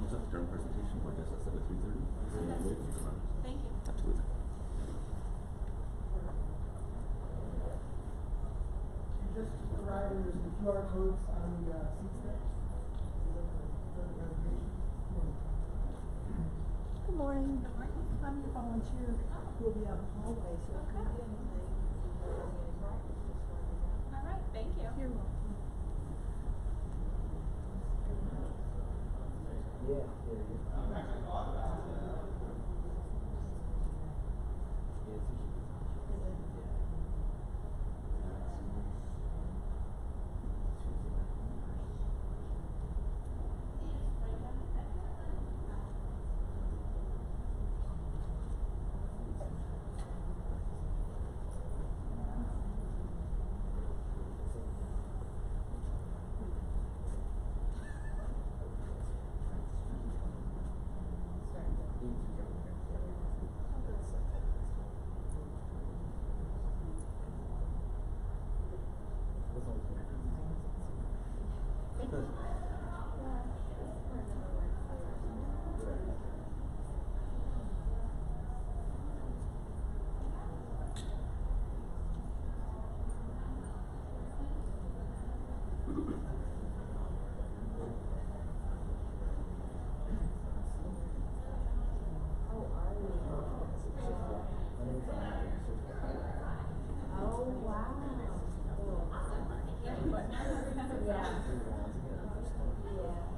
questions up during presentation, or just at 3:30? Thank you. Absolutely. Just provide the QR codes on the seats there. Good morning. Good morning. I'm your volunteer who will be out in the hallway, so if you need anything, All right, thank you. you're welcome.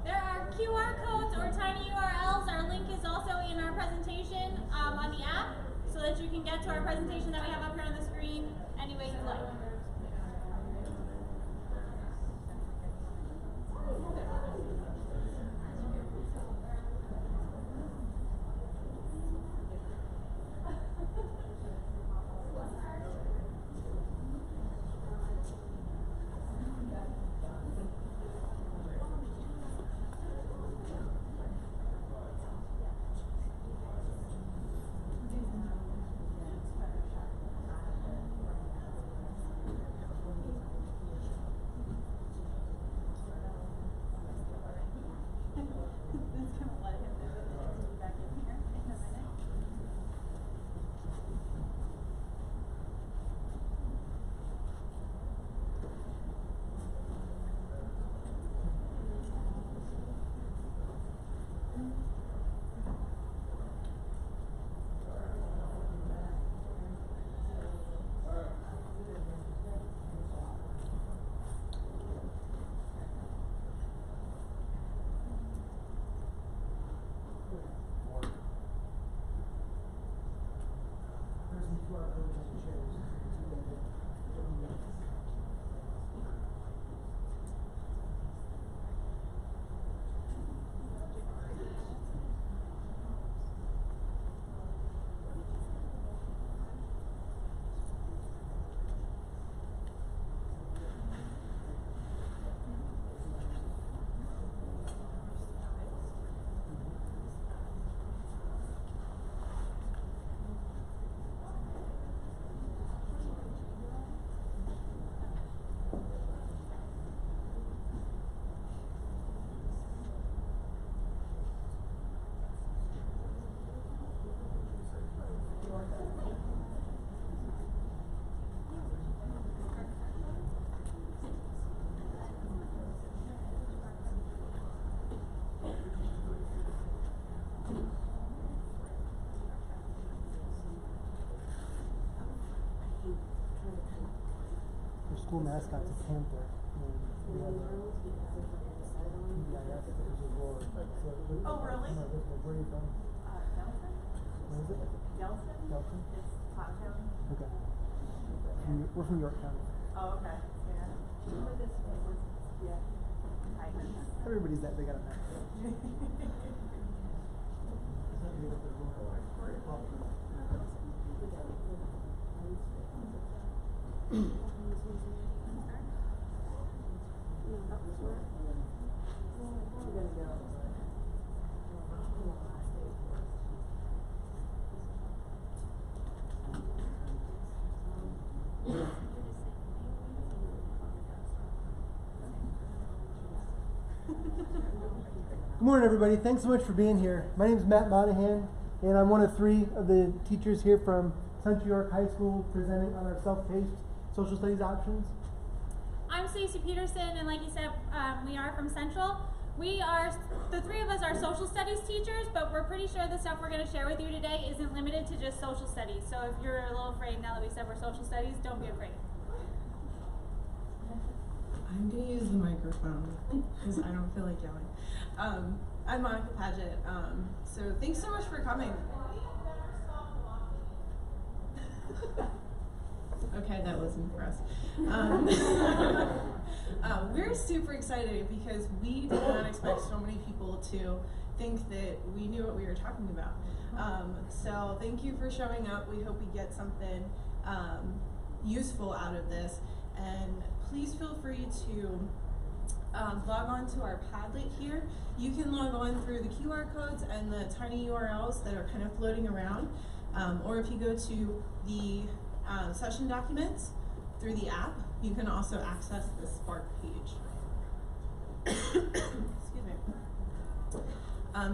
There are QR codes or tiny URLs. Our link is also in our presentation on the app, so that you can get to our presentation that we have up here on the screen any way you like. There's some QR codes on the chairs. Our school mascot's a panther. And we have a PBIS, which is a roar. Oh, really? No, where are you from? Nelson? Where is it? Nelson? Delton? It's Pot County. Okay. We're from York County. Oh, okay. Yeah. Yeah. Everybody's that big out of that. Good morning, everybody. Thanks so much for being here. My name is Matt Monahan, and I'm one of 3 of the teachers here from Central York High School presenting on our self-paced social studies options. I'm Stacey Peterson, and like you said, we are from Central. The 3 of us are social studies teachers, but we're pretty sure the stuff we're going to share with you today isn't limited to just social studies. So if you're a little afraid now that we said we're social studies, don't be afraid. I'm going to use the microphone because I don't feel like yelling. I'm Monica Paget, so thanks so much for coming. Okay, that wasn't for us. We're super excited because we did not expect so many people to think that we knew what we were talking about. So thank you for showing up. We hope we get something useful out of this. And please feel free to log on to our Padlet here. You can log on through the QR codes and the tiny URLs that are kind of floating around. Or if you go to the session documents through the app, you can also access the Spark page. Excuse me.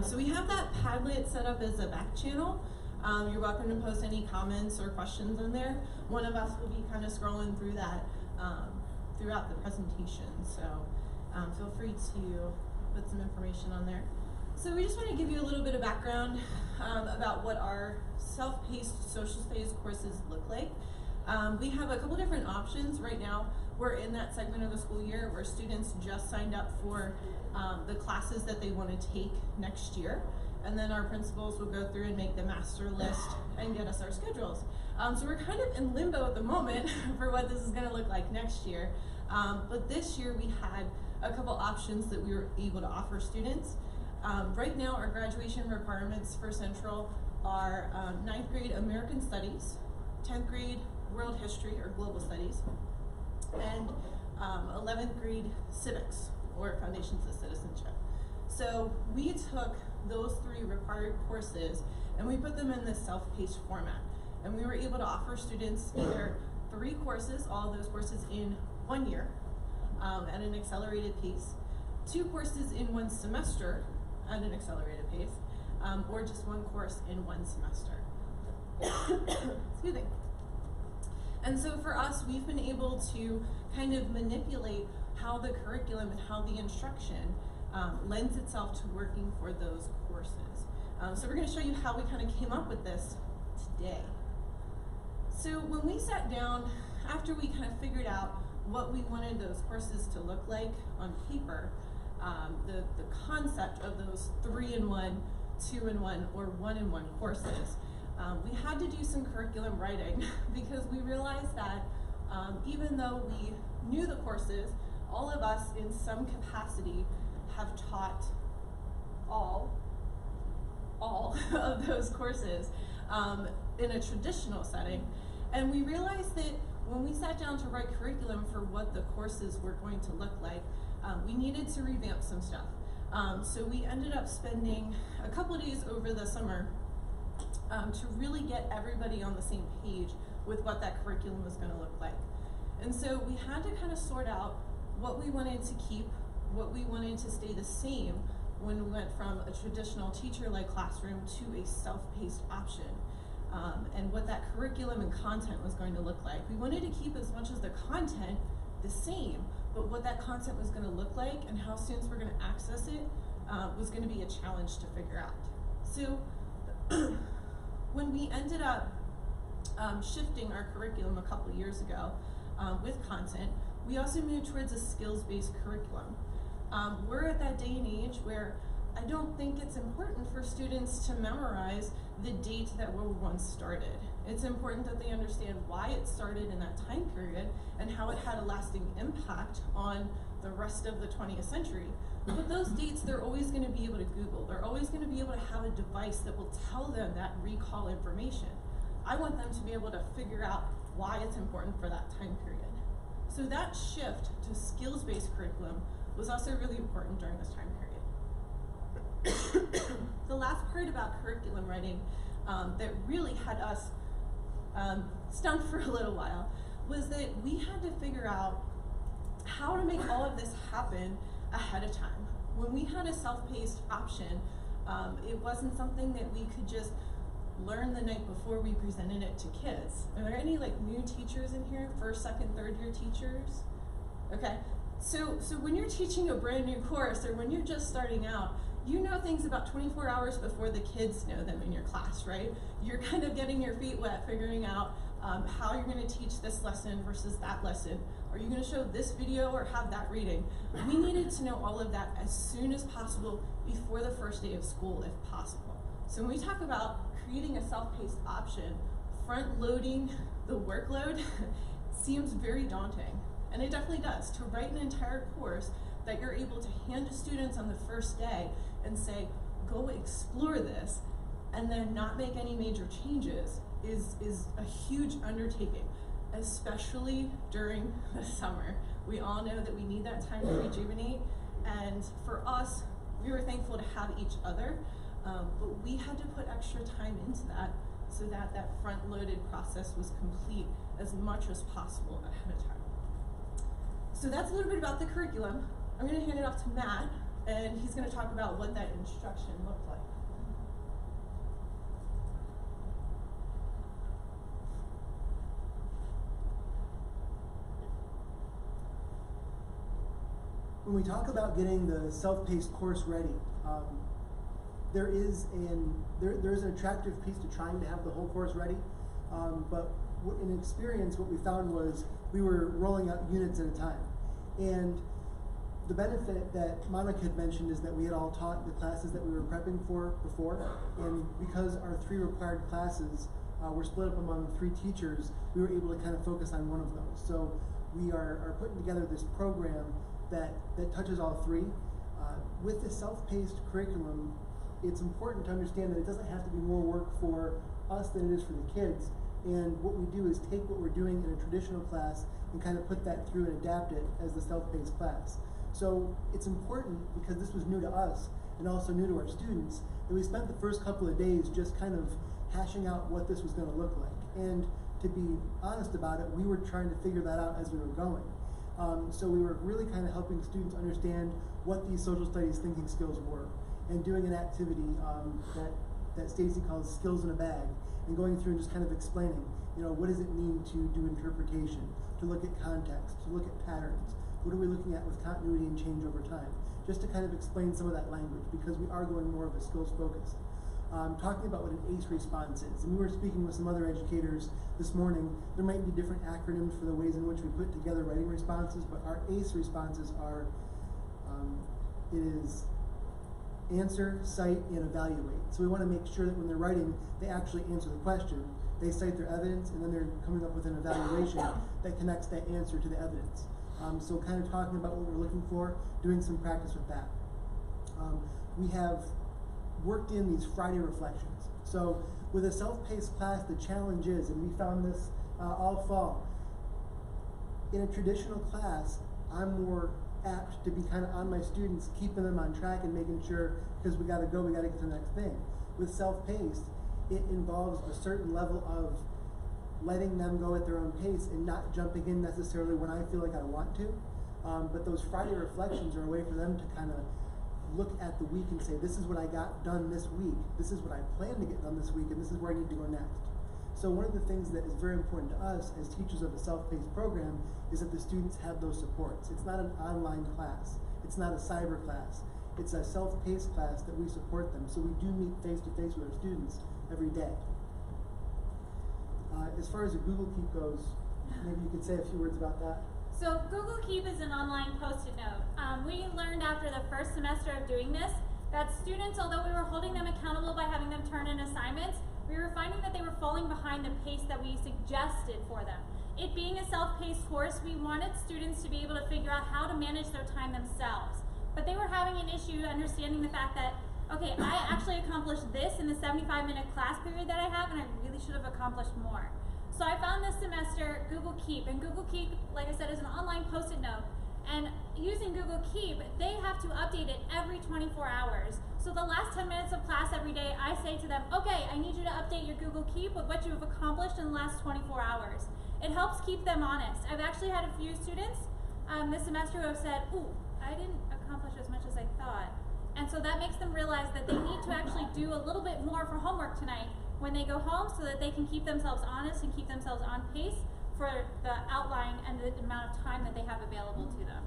So we have that Padlet set up as a back channel. You're welcome to post any comments or questions in there. One of us will be kind of scrolling through that throughout the presentation. So feel free to put some information on there. So we just want to give you a little bit of background about what our self-paced social studies courses look like. We have a couple different options right now. We're in that segment of the school year where students just signed up for the classes that they want to take next year. And then our principals will go through and make the master list and get us our schedules. So we're kind of in limbo at the moment for what this is going to look like next year. But this year we had a couple options that we were able to offer students. Right now our graduation requirements for Central are 9th grade American Studies, 10th grade World History or Global Studies, and 11th grade Civics or Foundations of Citizenship. So we took those 3 required courses and we put them in this self-paced format. And we were able to offer students either 3 courses, all of those courses in 1 year at an accelerated pace, 2 courses in 1 semester at an accelerated pace, or just 1 course in 1 semester. Excuse me. And so for us, we've been able to kind of manipulate how the curriculum and how the instruction lends itself to working for those courses. So we're going to show you how we kind of came up with this today. So when we sat down, after we kind of figured out what we wanted those courses to look like on paper, the concept of those 3-in-1, 2-in-1, or 1-in-1 courses, we had to do some curriculum writing because we realized that even though we knew the courses, all of us in some capacity have taught all of those courses in a traditional setting. And we realized that when we sat down to write curriculum for what the courses were going to look like, we needed to revamp some stuff. So we ended up spending a couple of days over the summer to really get everybody on the same page with what that curriculum was going to look like. And so we had to kind of sort out what we wanted to keep, what we wanted to stay the same when we went from a traditional teacher-led classroom to a self-paced option, and what that curriculum and content was going to look like. We wanted to keep as much as the content the same, but what that content was going to look like and how students were going to access it was going to be a challenge to figure out. So when we ended up shifting our curriculum a couple of years ago with content, we also moved towards a skills-based curriculum. We're at that day and age where I don't think it's important for students to memorize the date that World War I started. It's important that they understand why it started in that time period and how it had a lasting impact on the rest of the 20th century. But those dates, they're always going to be able to Google. They're always going to be able to have a device that will tell them that recall information. I want them to be able to figure out why it's important for that time period. So that shift to skills-based curriculum was also really important during this time period. The last part about curriculum writing that really had us stumped for a little while was that we had to figure out how to make all of this happen ahead of time. when we had a self-paced option, it wasn't something that we could just learn the night before we presented it to kids. Are there any like new teachers in here? First, second, third year teachers? Okay, so when you're teaching a brand new course or when you're just starting out, you know things about 24 hours before the kids know them in your class, right? You're kind of getting your feet wet, figuring out how you're going to teach this lesson versus that lesson. Are you going to show this video or have that reading? We needed to know all of that as soon as possible before the first day of school, if possible. So when we talk about creating a self-paced option, front-loading the workload seems very daunting. And it definitely does. To write an entire course that you're able to hand to students on the first day and say, go explore this, and then not make any major changes is a huge undertaking, especially during the summer. We all know that we need that time to rejuvenate, and for us, we were thankful to have each other, but we had to put extra time into that so that that front-loaded process was complete as much as possible ahead of time. So that's a little bit about the curriculum. I'm going to hand it off to Matt, and he's going to talk about what that instruction looked like. When we talk about getting the self-paced course ready, there is an attractive piece to trying to have the whole course ready, but in experience, what we found was we were rolling out units at a time. And the benefit that Monica had mentioned is that we had all taught the classes that we were prepping for before, and because our 3 required classes were split up among 3 teachers, we were able to kind of focus on one of those. So we are putting together this program that touches all 3. With the self-paced curriculum, it's important to understand that it doesn't have to be more work for us than it is for the kids. And what we do is take what we're doing in a traditional class and kind of put that through and adapt it as the self-paced class. So it's important, because this was new to us and also new to our students, that we spent the first couple of days just kind of hashing out what this was going to look like. And to be honest about it, we were trying to figure that out as we were going. So we were really kind of helping students understand what these social studies thinking skills were, and doing an activity that Stacy calls skills in a bag, and going through and just kind of explaining, what does it mean to do interpretation, to look at context, to look at patterns, what are we looking at with continuity and change over time, just to kind of explain some of that language, because we are going more of a skills focus. Talking about what an ACE response is, and we were speaking with some other educators this morning. There might be different acronyms for the ways in which we put together writing responses, but our ACE responses are, it is answer, cite, and evaluate. So we want to make sure that when they're writing, they actually answer the question, they cite their evidence, and then they're coming up with an evaluation that connects that answer to the evidence. So kind of talking about what we're looking for, doing some practice with that. We have worked in these Friday reflections. So with a self-paced class, the challenge is, and we found this all fall, in a traditional class, I'm more apt to be kind of on my students, keeping them on track and making sure, because we got to go, we got to get to the next thing. With self-paced, it involves a certain level of letting them go at their own pace and not jumping in necessarily when I feel like I want to. But those Friday reflections are a way for them to kind of look at the week and say, this is what I got done this week, this is what I plan to get done this week, and this is where I need to go next. So one of the things that is very important to us as teachers of a self-paced program is that the students have those supports. It's not an online class, it's not a cyber class, it's a self-paced class that we support them. So we do meet face-to-face with our students every day. As far as the Google Keep goes, maybe you could say a few words about that. So Google Keep is an online post-it note. We learned after the first semester of doing this that students, although we were holding them accountable by having them turn in assignments, we were finding that they were falling behind the pace that we suggested for them. It being a self-paced course, we wanted students to be able to figure out how to manage their time themselves. But they were having an issue understanding the fact that, okay, I actually accomplished this in the 75-minute class period that I have, and I really should have accomplished more. So I found this semester Google Keep, and Google Keep, like I said, is an online post-it note. And using Google Keep, they have to update it every 24 hours. So the last 10 minutes of class every day, I say to them, okay, I need you to update your Google Keep with what you have accomplished in the last 24 hours. It helps keep them honest. I've actually had a few students this semester who have said, ooh, I didn't accomplish as much as I thought. And so that makes them realize that they need to actually do a little bit more for homework tonight when they go home, so that they can keep themselves honest and keep themselves on pace for the outline and the amount of time that they have available to them.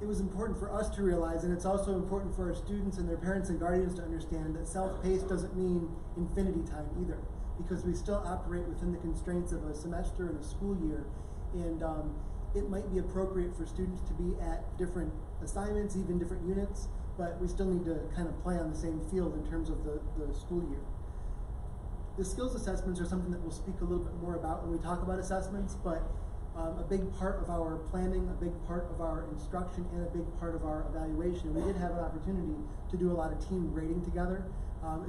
It was important for us to realize, and it's also important for our students and their parents and guardians to understand, that self-paced doesn't mean infinity time either, because we still operate within the constraints of a semester and a school year, and it might be appropriate for students to be at different assignments, even different units, but we still need to kind of play on the same field in terms of the school year. The skills assessments are something that we'll speak a little bit more about when we talk about assessments, but a big part of our planning, a big part of our instruction, and a big part of our evaluation, we did have an opportunity to do a lot of team grading together,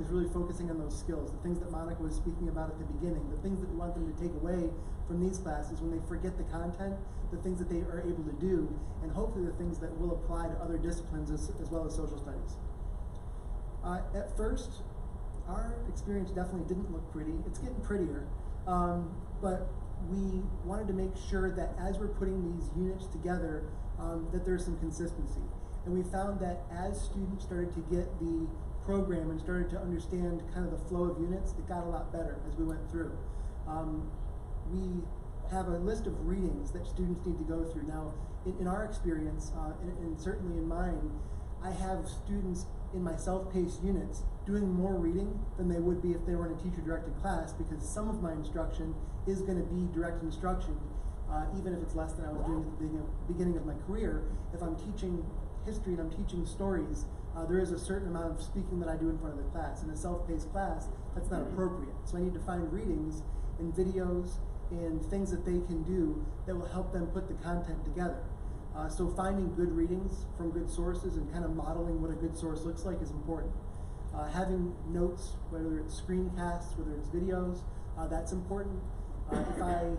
is really focusing on those skills, the things that Monica was speaking about at the beginning, the things that we want them to take away from these classes when they forget the content, the things that they are able to do, and hopefully the things that will apply to other disciplines as well as social studies. At first, our experience definitely didn't look pretty. It's getting prettier, but we wanted to make sure that as we're putting these units together, that there's some consistency. And we found that as students started to get the program and started to understand kind of the flow of units, it got a lot better as we went through. We have a list of readings that students need to go through. Now, in our experience, and certainly in mine, I have students in my self-paced units doing more reading than they would be if they were in a teacher-directed class, because some of my instruction is going to be direct instruction, even if it's less than I was doing at the beginning of my career. If I'm teaching history and I'm teaching stories, there is a certain amount of speaking that I do in front of the class. In a self-paced class, that's not appropriate. So I need to find readings and videos and things that they can do that will help them put the content together. So finding good readings from good sources and kind of modeling what a good source looks like is important. Having notes, whether it's screencasts, whether it's videos, that's important. If I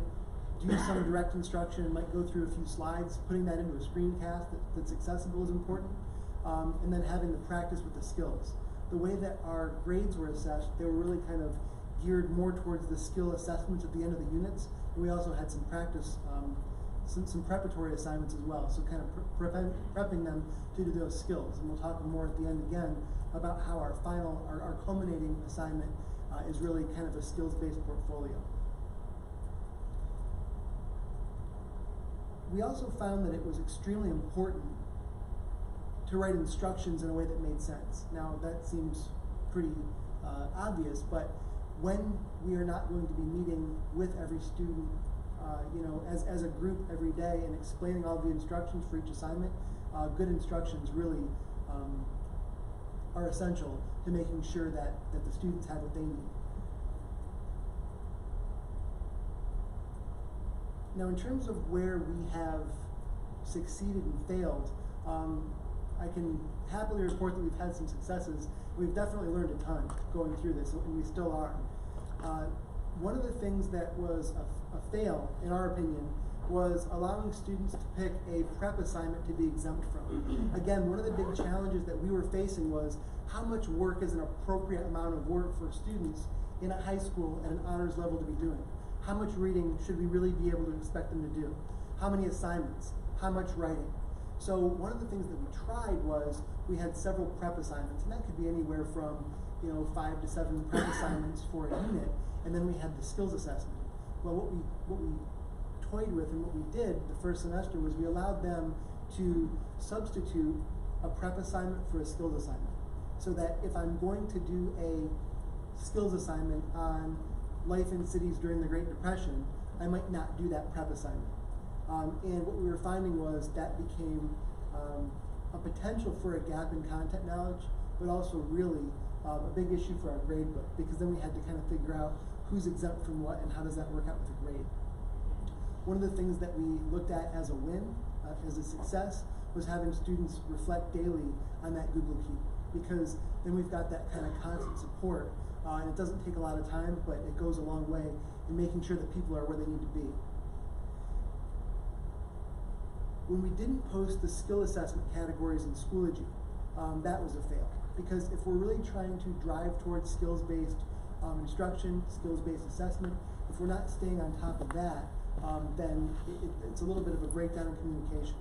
do some direct instruction and might go through a few slides, putting that into a screencast that's accessible is important. And then having the practice with the skills. The way that our grades were assessed, they were really kind of geared more towards the skill assessments at the end of the units. And we also had some practice, some preparatory assignments as well, so kind of prepping them to do those skills. And we'll talk more at the end again about how our culminating assignment is really kind of a skills-based portfolio. We also found that it was extremely important to write instructions in a way that made sense. Now, that seems pretty obvious, but when we are not going to be meeting with every student, as a group every day and explaining all the instructions for each assignment, good instructions really are essential to making sure that the students have what they need. Now, in terms of where we have succeeded and failed, I can happily report that we've had some successes. We've definitely learned a ton going through this, and we still are. One of the things that was a fail, in our opinion, was allowing students to pick a prep assignment to be exempt from. Again, one of the big challenges that we were facing was how much work is an appropriate amount of work for students in a high school at an honors level to be doing. How much reading should we really be able to expect them to do? How many assignments? How much writing? So one of the things that we tried was we had several prep assignments, and that could be anywhere from 5 to 7 prep assignments for a unit, and then we had the skills assessment. Well, what we toyed with and what we did the first semester was we allowed them to substitute a prep assignment for a skills assignment, so that if I'm going to do a skills assignment on life in cities during the Great Depression, I might not do that prep assignment. And what we were finding was that became a potential for a gap in content knowledge, but also really a big issue for our grade book, because then we had to kind of figure out who's exempt from what and how does that work out with a grade. One of the things that we looked at as a win, as a success, was having students reflect daily on that Google Keep, because then we've got that kind of constant support, and it doesn't take a lot of time, but it goes a long way in making sure that people are where they need to be. When we didn't post the skill assessment categories in Schoology, that was a fail, because if we're really trying to drive towards skills-based instruction, skills-based assessment, if we're not staying on top of that, then it's a little bit of a breakdown in communication.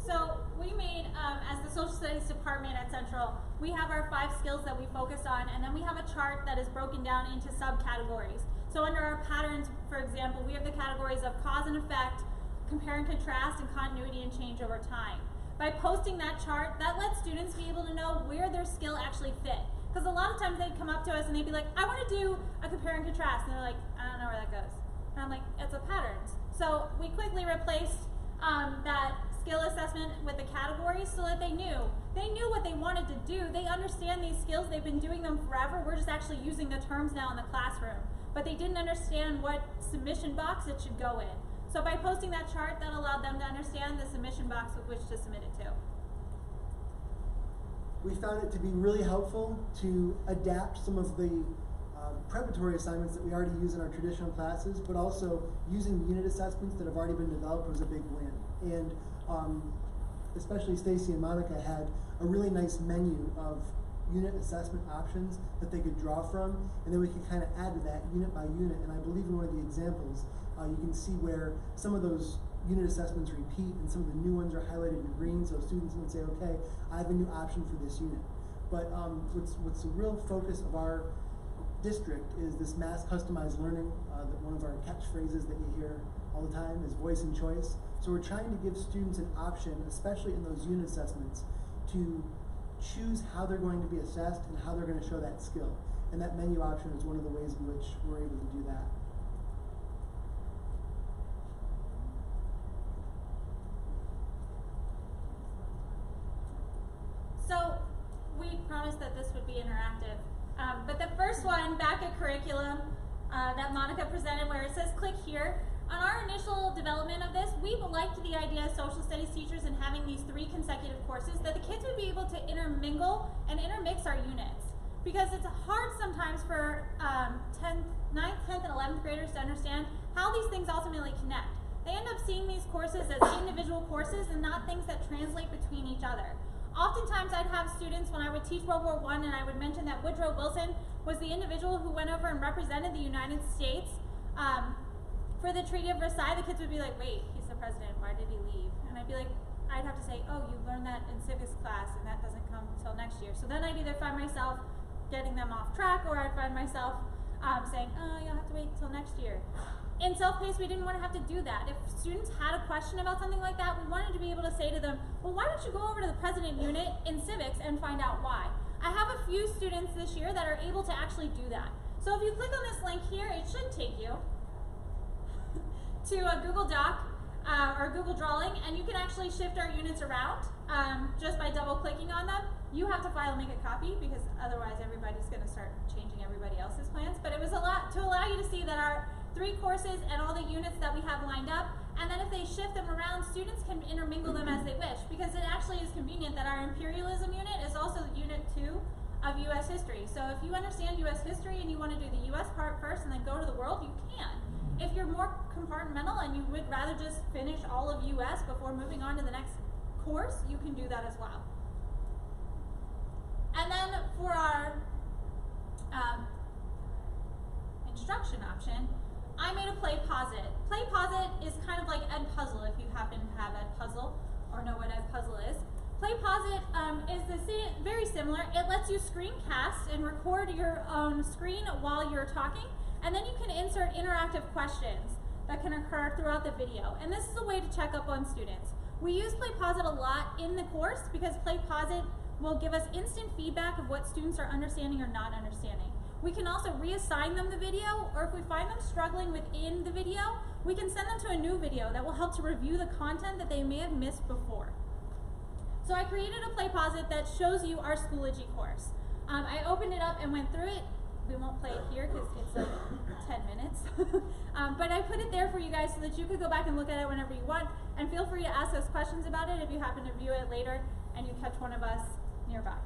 So we made, as the social studies department at Central, we have our 5 skills that we focus on, and then we have a chart that is broken down into subcategories. So under our patterns, for example, we have the categories of cause and effect, compare and contrast, and continuity and change over time. By posting that chart, that lets students be able to know where their skill actually fit. Because a lot of times they'd come up to us and they'd be like, I want to do a compare and contrast. And they're like, I don't know where that goes. And I'm like, it's a patterns. So we quickly replaced that skill assessment with the categories so that they knew what they wanted to do. They understand these skills. They've been doing them forever. We're just actually using the terms now in the classroom. But they didn't understand what submission box it should go in. So by posting that chart, that allowed them to understand the submission box with which to submit it to. We found it to be really helpful to adapt some of the preparatory assignments that we already use in our traditional classes, but also using unit assessments that have already been developed was a big win. And especially Stacy and Monica had a really nice menu of unit assessment options that they could draw from, and then we could kind of add to that unit by unit. And I believe in one of the examples, you can see where some of those unit assessments repeat and some of the new ones are highlighted in green, so students would say, okay, I have a new option for this unit. But what's the real focus of our district is this mass customized learning. That one of our catchphrases that you hear all the time is voice and choice. So we're trying to give students an option, especially in those unit assessments, to choose how they're going to be assessed and how they're going to show that skill. And that menu option is one of the ways in which we're able to do that. So we promised that this would be interactive. But the first one, back at curriculum, that Monica presented where it says click here. On our initial development of this, we liked the idea of social studies teachers and having these 3 consecutive courses that the kids would be able to intermingle and intermix our units. Because it's hard sometimes for 9th, 10th, and 11th graders to understand how these things ultimately connect. They end up seeing these courses as individual courses and not things that translate between each other. Oftentimes I'd have students, when I would teach World War I, and I would mention that Woodrow Wilson was the individual who went over and represented the United States for the Treaty of Versailles. The kids would be like, wait, he's the president, why did he leave? And I'd be like, I'd have to say, oh, you learned that in civics class, and that doesn't come until next year. So then I'd either find myself getting them off track, or I'd find myself saying, oh, you'll have to wait until next year. In self-paced, we didn't want to have to do that. If students had a question about something like that, we wanted to be able to say to them, well, why don't you go over to the president unit in civics and find out why? I have a few students this year that are able to actually do that. So if you click on this link here, it should take you to a Google Doc or Google Drawing, and you can actually shift our units around just by double-clicking on them. You have to file and make a copy because otherwise everybody's going to start changing everybody else's plans. But it was a lot to allow you to see that our 3 courses and all the units that we have lined up, and then if they shift them around, students can intermingle them as they wish, because it actually is convenient that our imperialism unit is also unit 2 of U.S. history. So if you understand U.S. history and you want to do the U.S. part first and then go to the world, you can. If you're more compartmental and you would rather just finish all of U.S. before moving on to the next course, you can do that as well. And then for our instruction option, I made a play pause it. Play pause it is kind of like Edpuzzle if you happen to have Edpuzzle or know what Edpuzzle is. Play pause it is very similar. It lets you screencast and record your own screen while you're talking, and then you can insert interactive questions that can occur throughout the video. And this is a way to check up on students. We use Play Pause It a lot in the course because Play Pause It will give us instant feedback of what students are understanding or not understanding. We can also reassign them the video, or if we find them struggling within the video, we can send them to a new video that will help to review the content that they may have missed before. So I created a Play Pause It that shows you our Schoology course. I opened it up and went through it. We won't play it here because it's like 10 minutes. But I put it there for you guys so that you could go back and look at it whenever you want, and feel free to ask us questions about it if you happen to view it later and you catch one of us nearby.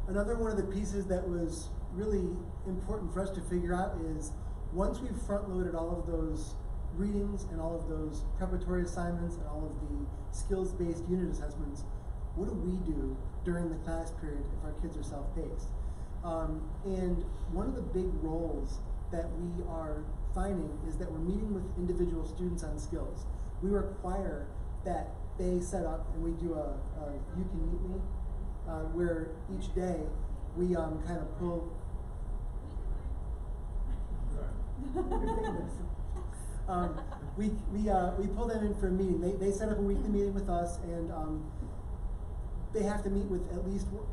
Another one of the pieces that was really important for us to figure out is once we've front-loaded all of those readings and all of those preparatory assignments and all of the skills-based unit assessments, what do we do during the class period if our kids are self-paced? And one of the big roles that we are finding is that we're meeting with individual students on skills. We require that they set up, and we do a you can meet me, where each day we kind of pull. We pull them in for a meeting. They set up a weekly meeting with us, and they have to meet with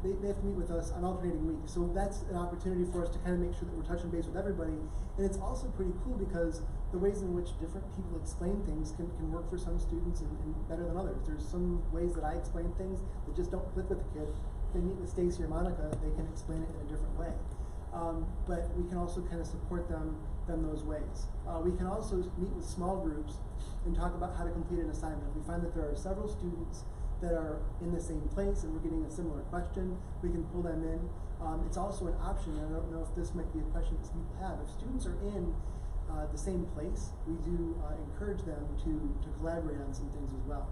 they have to meet with us on alternating weeks. So that's an opportunity for us to kind of make sure that we're touching base with everybody. And it's also pretty cool because the ways in which different people explain things can work for some students and better than others. There's some ways that I explain things that just don't click with the kid. If they meet with Stacy or Monica, they can explain it in a different way. But we can also kind of support them those ways. We can also meet with small groups and talk about how to complete an assignment. If we find that there are several students that are in the same place and we're getting a similar question, we can pull them in. It's also an option, and I don't know if this might be a question that people have. If students are in the same place, we do encourage them to collaborate on some things as well.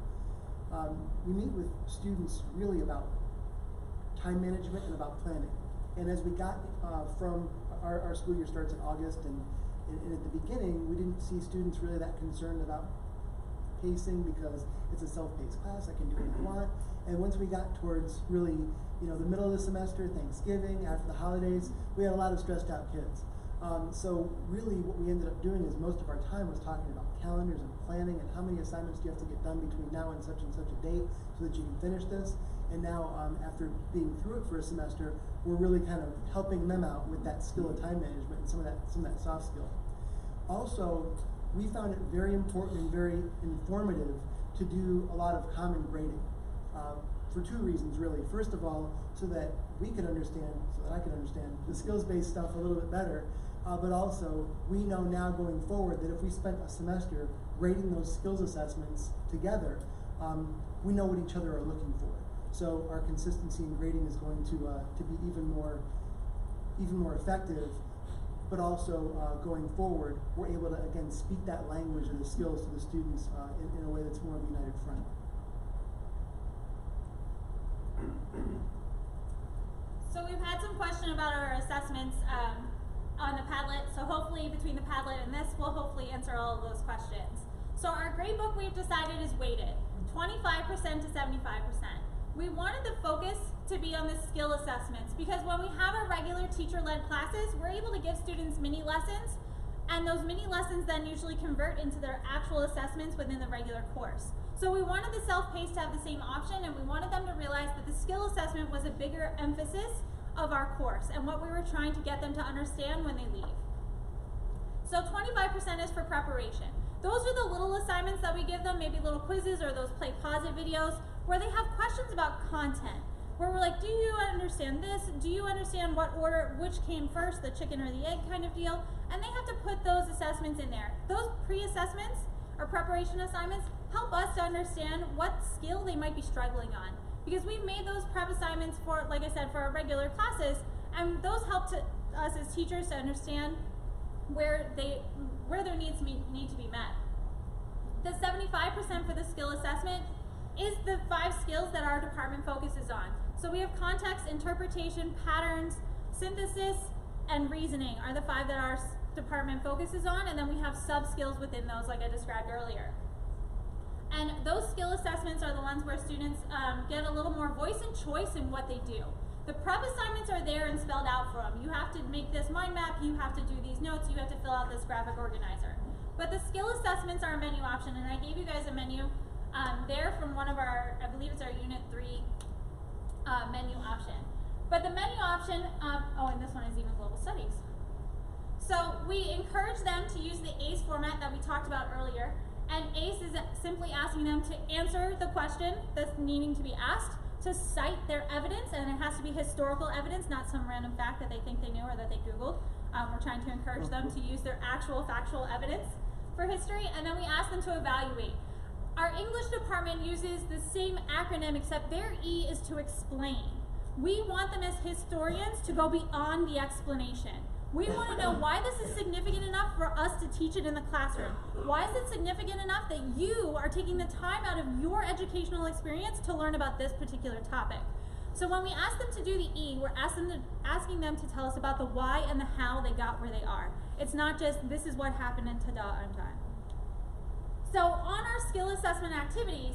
We meet with students really about time management and about planning. And as we got from our school year starts in August, and at the beginning, we didn't see students really that concerned about pacing because it's a self-paced class, I can do what I want. And once we got towards really, the middle of the semester, Thanksgiving, after the holidays, we had a lot of stressed out kids. So really what we ended up doing is most of our time was talking about calendars and planning and how many assignments do you have to get done between now and such a date so that you can finish this. And now after being through it for a semester, we're really kind of helping them out with that skill of time management and some of that soft skill. Also, we found it very important and very informative to do a lot of common grading for two reasons, really. First of all, so that we could understand, so that I could understand the skills-based stuff a little bit better, but also we know now going forward that if we spent a semester grading those skills assessments together, we know what each other are looking for. So our consistency in grading is going to be even more effective. But also going forward, we're able to again speak that language and the skills to the students in a way that's more of a united front. So we've had some question about our assessments on the Padlet. So hopefully between the Padlet and this, we'll hopefully answer all of those questions. So our grade book we've decided is weighted 25% to 75%. We wanted the focus to be on the skill assessments because when we have our regular teacher-led classes, we're able to give students mini lessons, and those mini lessons then usually convert into their actual assessments within the regular course. So we wanted the self-paced to have the same option, and we wanted them to realize that the skill assessment was a bigger emphasis of our course and what we were trying to get them to understand when they leave. So 25% is for preparation. Those are the little assignments that we give them, maybe little quizzes or those play pause it videos where they have questions about content. Where we're like, do you understand this? Do you understand what order, which came first, the chicken or the egg kind of deal? And they have to put those assessments in there. Those pre-assessments or preparation assignments help us to understand what skill they might be struggling on. Because we've made those prep assignments for, like I said, for our regular classes, and those help us as teachers to understand where their needs need to be met. The 75% for the skill assessment is the 5 skills that our department focuses on. So we have context, interpretation, patterns, synthesis, and reasoning are the 5 that our department focuses on, and then we have sub-skills within those like I described earlier. And those skill assessments are the ones where students get a little more voice and choice in what they do. The prep assignments are there and spelled out for them. You have to make this mind map, you have to do these notes, you have to fill out this graphic organizer. But the skill assessments are a menu option, and I gave you guys a menu there from one of our, I believe it's our Unit 3 menu option. But the menu option, oh, and this one is even Global Studies. So we encourage them to use the ACE format that we talked about earlier, and ACE is simply asking them to answer the question that's needing to be asked, to cite their evidence, and it has to be historical evidence, not some random fact that they think they knew or that they Googled. We're trying to encourage them to use their actual factual evidence for history, and then we ask them to evaluate. Our English department uses the same acronym, except their E is to explain. We want them as historians to go beyond the explanation. We want to know why this is significant enough for us to teach it in the classroom. Why is it significant enough that you are taking the time out of your educational experience to learn about this particular topic? So when we ask them to do the E, we're asking them to tell us about the why and the how they got where they are. It's not just, this is what happened and ta-da, I'm done. So on our skill assessment activities,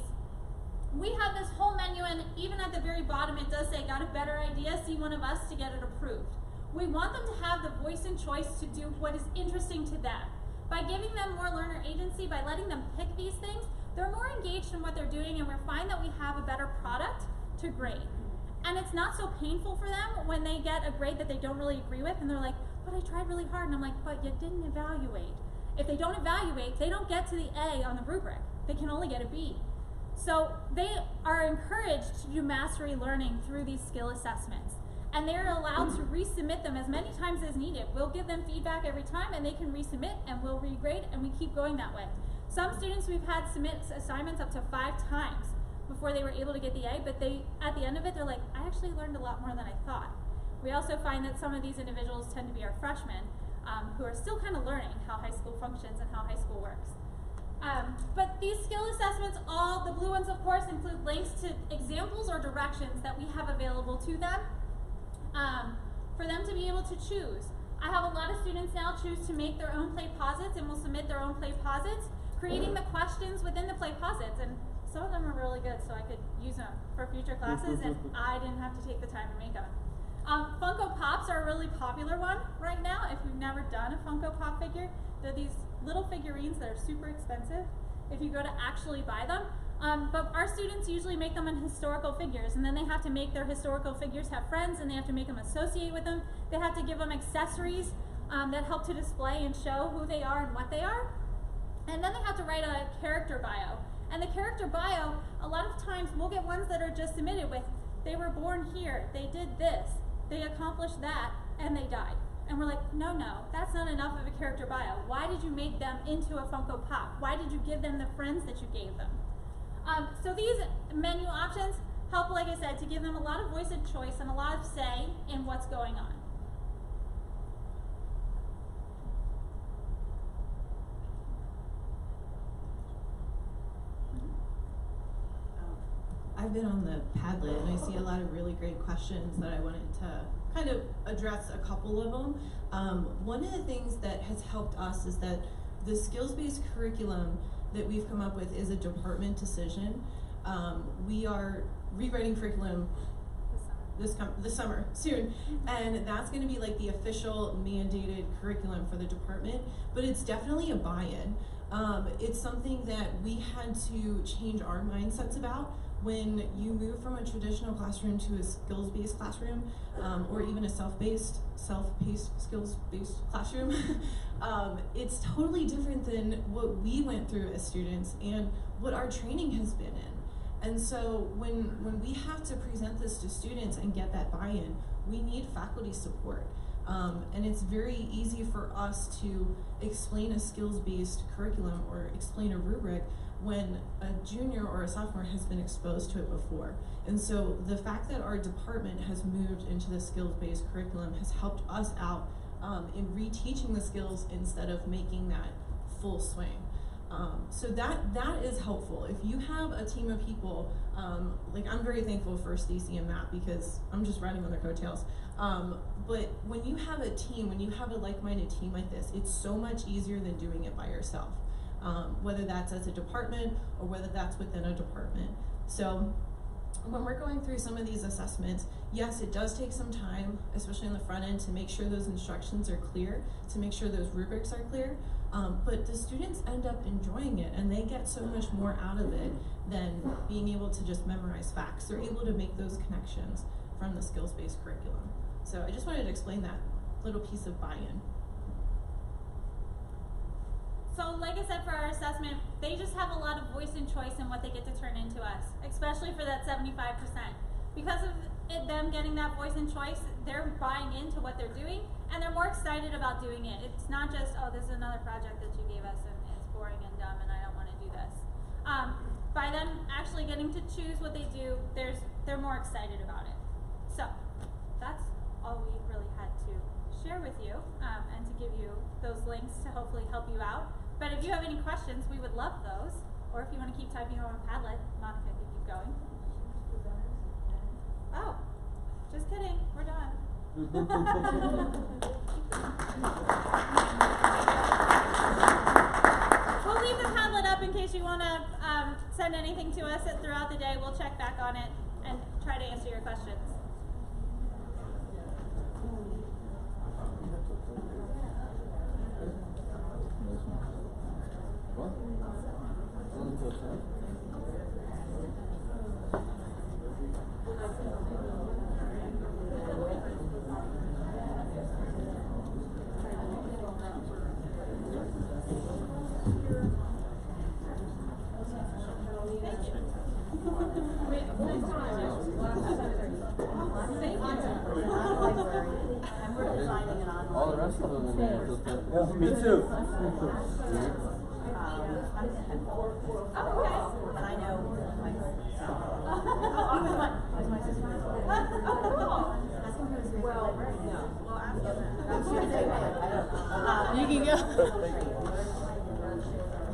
we have this whole menu, and even at the very bottom it does say, got a better idea, see one of us to get it approved. We want them to have the voice and choice to do what is interesting to them. By giving them more learner agency, by letting them pick these things, they're more engaged in what they're doing, and we find that we have a better product to grade. And it's not so painful for them when they get a grade that they don't really agree with, and they're like, but I tried really hard, and I'm like, but you didn't evaluate. If they don't evaluate, they don't get to the A on the rubric. They can only get a B. So they are encouraged to do mastery learning through these skill assessments. And they're allowed to resubmit them as many times as needed. We'll give them feedback every time, and they can resubmit, and we'll regrade, and we keep going that way. Some students we've had submit assignments up to 5 times before they were able to get the A, but at the end of it, they're like, I actually learned a lot more than I thought. We also find that some of these individuals tend to be our freshmen, who are still kind of learning how high school functions and how high school works. But these skill assessments, all the blue ones of course, include links to examples or directions that we have available to them for them to be able to choose. I have a lot of students now choose to make their own play posits and will submit their own play posits, creating the questions within the play posits. And some of them are really good, so I could use them for future classes and I didn't have to take the time to make them. Funko Pops are a really popular one right now. If you've never done a Funko Pop figure, they're these little figurines that are super expensive if you go to actually buy them. But our students usually make them in historical figures, and then they have to make their historical figures have friends, and they have to make them associate with them. They have to give them accessories that help to display and show who they are and what they are. And then they have to write a character bio. And the character bio, a lot of times we'll get ones that are just submitted with, they were born here, they did this, they accomplished that, and they died. And we're like, no, that's not enough of a character bio. Why did you make them into a Funko Pop? Why did you give them the friends that you gave them? So these menu options help, like I said, to give them a lot of voice and choice and a lot of say in what's going on. I've been on the Padlet and I see a lot of really great questions that I wanted to kind of address a couple of them. One of the things that has helped us is that the skills-based curriculum that we've come up with is a department decision. We are rewriting curriculum this summer soon, and that's going to be like the official mandated curriculum for the department, but it's definitely a buy-in. It's something that we had to change our mindsets about. When you move from a traditional classroom to a skills-based classroom, or even a self-paced skills-based classroom, it's totally different than what we went through as students and what our training has been in. And so when we have to present this to students and get that buy-in, we need faculty support. And it's very easy for us to explain a skills-based curriculum or explain a rubric when a junior or a sophomore has been exposed to it before. And so the fact that our department has moved into the skills-based curriculum has helped us out in reteaching the skills instead of making that full swing. So that is helpful. If you have a team of people, like I'm very thankful for Stacy and Matt because I'm just riding on their coattails. But when you have a team, when you have a like-minded team like this, it's so much easier than doing it by yourself. Whether that's as a department or whether that's within a department. So when we're going through some of these assessments, yes, it does take some time, especially on the front end, to make sure those instructions are clear, to make sure those rubrics are clear, but the students end up enjoying it and they get so much more out of it than being able to just memorize facts. They're able to make those connections from the skills-based curriculum. So I just wanted to explain that little piece of buy-in. So like I said, for our assessment, they just have a lot of voice and choice in what they get to turn into us, especially for that 75%. Because of them getting that voice and choice, they're buying into what they're doing, and they're more excited about doing it. It's not just, oh, this is another project that you gave us, and it's boring and dumb, and I don't want to do this. By them actually getting to choose what they do, they're more excited about it. So that's all we really had to share with you and to give you those links to hopefully help you out. But if you have any questions, we would love those. Or if you want to keep typing on Padlet, Monica can keep going. Oh, just kidding. We're done. We'll leave the Padlet up in case you want to send anything to us throughout the day. We'll check back on it and try to answer your questions. All the rest of them in there. Yeah, me too. And I know Michael. He was my sister. Ask him who's his librarian. No. Well, ask him that. You can go.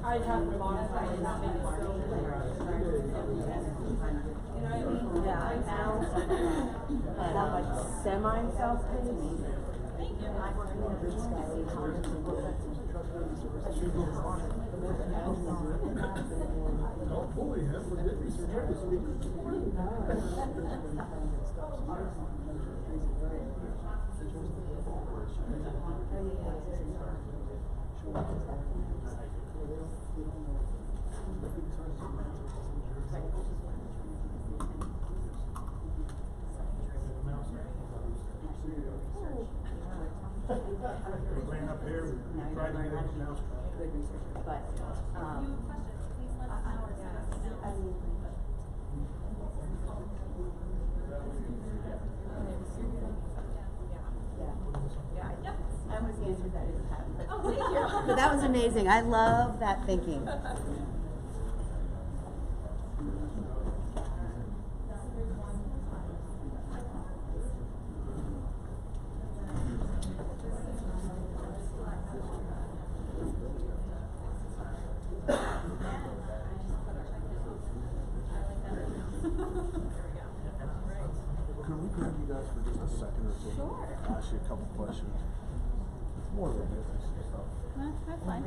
I have to modify it, not maybe yeah, I now have like semi-self-paced. Thank you. I work in the We ran up here, we tried to get it now. good researcher, but, If you have questions, please let us know or send us I emails. mean, yeah, Yep. I almost answered that as a pattern. Oh, thank you. But that was amazing. I love that thinking. Can we grab you guys for just a second or two? Sure. Ask you a couple questions. It's more than business stuff. That's fine.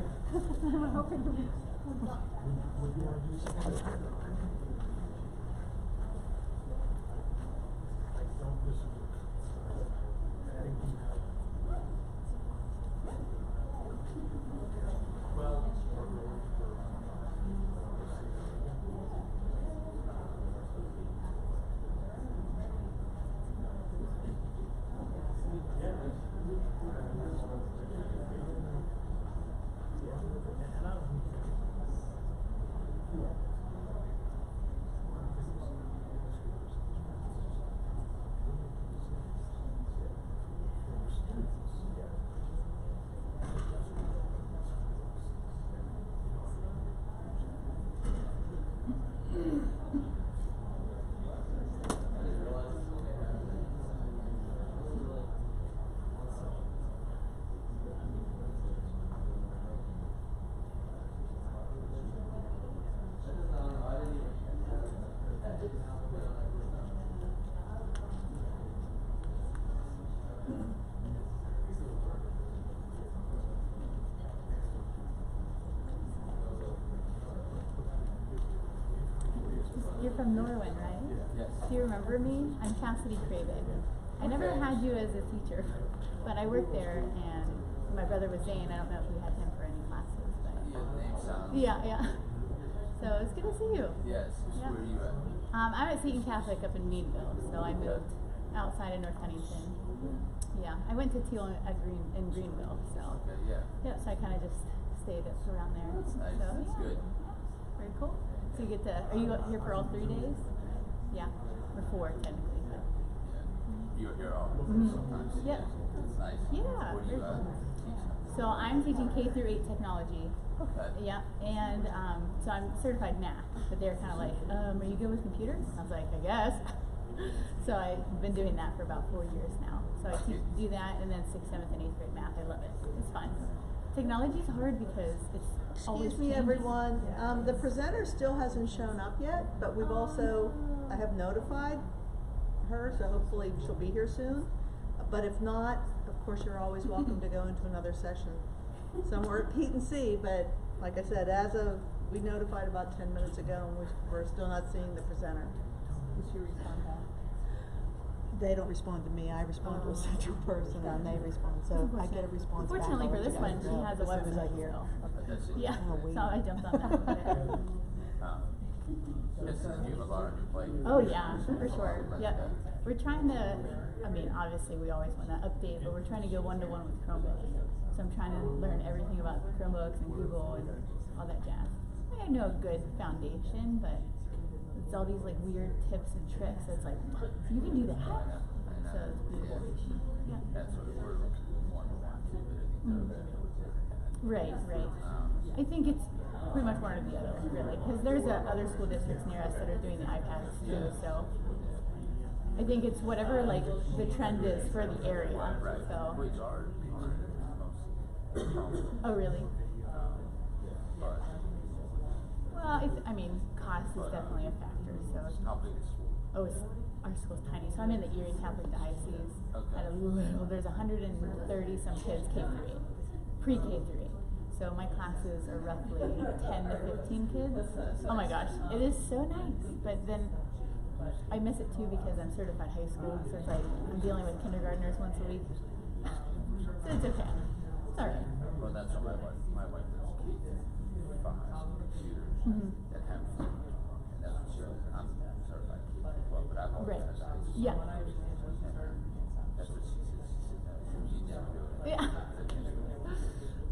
You're from Norwin, right? Yes. Do you remember me? I'm Cassidy Craven. I never had you as a teacher, but I worked there, and my brother was Zane. I don't know if you had him for any classes, but Yeah, the name sounds. yeah. So it's good to see you. Yes. Yeah. Where are you at? I'm at Seton Catholic up in Meadville, so I moved outside of North Huntington. Yeah, I went to Teal in Greenville, so Okay, yeah. so I kind of just stayed up around there. That's nice. So, That's yeah. good. Very cool. So you get to, are you here for all 3 days? Yeah, or 4 technically. But. Yeah. You're here all Mhm. sometimes. Yep. That's nice. Yeah, What do you very cool. teach? So I'm teaching K through 8 technology. Okay. Yeah, and so I'm certified math, but they're kind of like, are you good with computers? I was like, I guess. So I've been doing that for about 4 years now. So I do that, and then 6th, 7th, and 8th grade math. I love it. It's fun. Technology's hard because it's always Excuse me, changing. everyone. The presenter still hasn't shown up yet, but we've also, I have notified her, so hopefully she'll be here soon. But if not, of course, you're always welcome to go into another session somewhere at Pete and C. But like I said, we notified about 10 minutes ago, and we're still not seeing the presenter. Did she respond back? They don't respond to me. I respond to a central person, and they respond. So I get a response back. Fortunately I'll for let this you guys one, she know has a as soon as I website. hear. So. Yeah, Oh, wait. so I jumped on that. This is you have a lot on your plate. Oh yeah, for sure. Yep. We're trying to, I mean, obviously we always want to update, but we're trying to go one-to-one with Chromebooks. So I'm trying to learn everything about Chromebooks and Google and all that jazz. I know a good foundation, but it's all these like weird tips and tricks. So it's like, you can do that. So it's beautiful. Yeah. That's what we're one-to-one too, but I think they're Right, right. I think it's pretty much one or the other, really, because there's other school districts near us that are doing the iPads too. So I think it's whatever like the trend is for the area. right. So. Which are most. Oh really? But Well, I mean, cost is definitely a factor. So. how big is school? Oh, our school's tiny. So I'm in the Erie Catholic Diocese. Okay. At a little, there's 130 some kids K through 8, pre-K through 8. So my classes are roughly 10 to 15 kids. Oh my gosh, it is so nice. But then I miss it too because I'm certified high school. So it's like I'm dealing with kindergartners once a week. So it's okay. It's alright. Well, that's what my wife does. K-5 computers at Hampton. And that's what she does. I'm certified K-12, but I've always Right. had high school. Yeah. And that's what she says. She never do it. Yeah.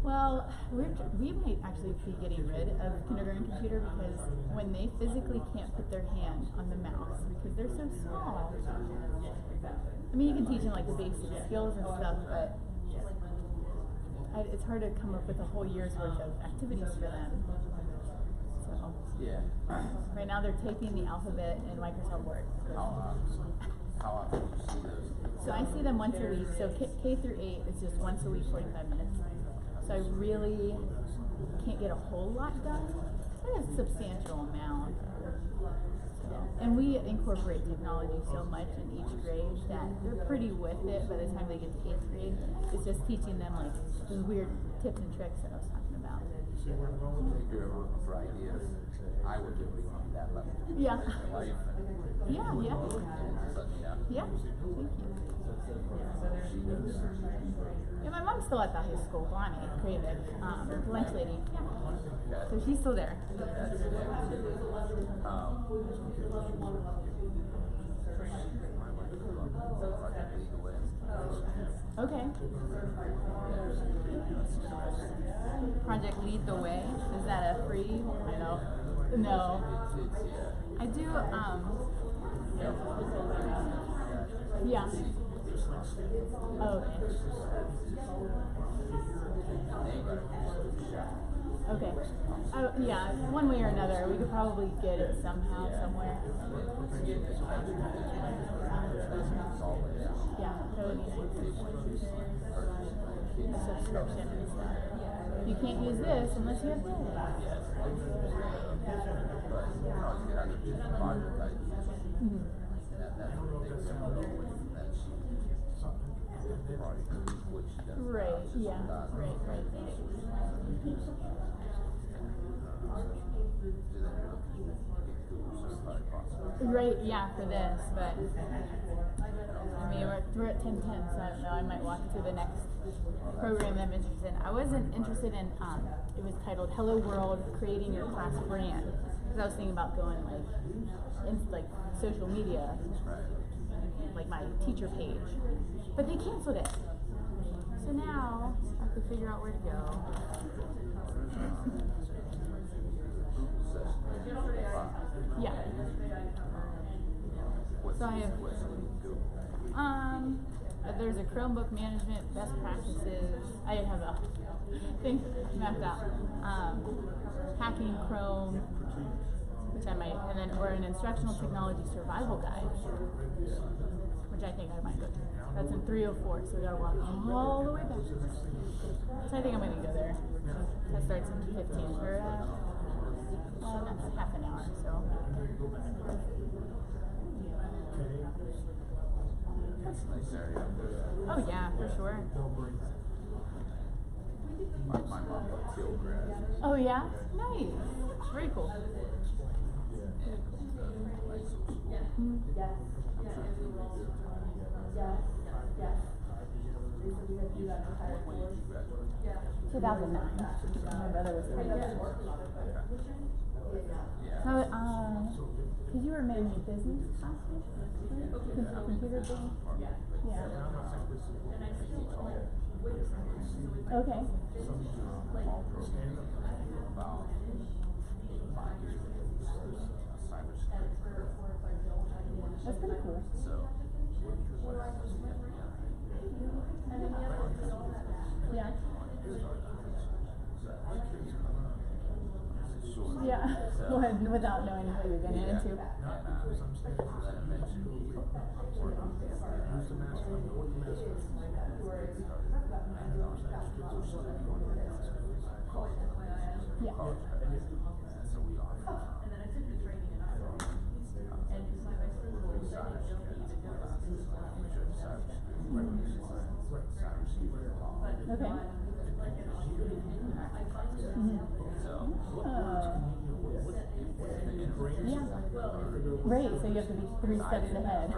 Well, we might actually be getting rid of kindergarten computer because when they physically can't put their hand on the mouse because they're so small. I mean, you can teach them like the basic skills and stuff, but it's hard to come up with a whole year's worth of activities for them. So Yeah. right now they're taking the alphabet in Microsoft Word. How often do you see those? So I see them once a week. So K through 8 is just once a week, 45 minutes. So I really can't get a whole lot done, but a substantial amount. So, and we incorporate technology so much in each grade that they're pretty with it by the time they get to 8th grade. It's just teaching them like those weird tips and tricks that I was talking about. If you're ever looking for ideas, I would give it on that level. Yeah. My wife, Yeah, yeah. but yeah. Yeah, thank you. She does. Yeah, my mom's still at the high school, Bonnie Kravic, lunch lady. Yeah. So she's still there. Okay. Project Lead the Way. Is that a free? I know. No. I do, yeah. Oh, okay. Okay. Yeah, one way or another, we could probably get it somehow, somewhere. Yeah, that would be nice. Subscription and stuff. You can't use this unless you have this. Right, yeah, right. Right, yeah, for this, but I mean, we're at 10:10, so I don't know, I might walk to the next program that I'm interested in. I wasn't interested in, it was titled Hello World, Creating Your Class Brand, because I was thinking about going like social media, like my teacher page, but they canceled it. So now I have to figure out where to go. Yeah. So I have, there's a Chromebook management best practices. I have a thing mapped out. Hacking Chrome. which I might, and then, or an instructional technology survival guide, which I think I might go to. That's in 304, so we gotta walk all the way back. So I think I'm gonna go there. That starts in 15, or, well, that's half an hour, so. It's a nice area. Oh, yeah, for sure. My mom got teal grass. Oh, yeah? Nice. Very cool. Nice little school. Mm. When did you graduate? 2009. My brother was 3 years. Yeah. So, cause you were mainly business classes, right? Computer business? Yeah. Okay. All programming about 5 years ago. Cybersecurity. That's pretty cool. So, what happens when Yeah. Sure. Yeah. So, Without knowing what you're getting yeah. into. And, then eventually, Yeah. So we offer Okay. Mhm. Yeah. Right, so you have to be 3 steps ahead.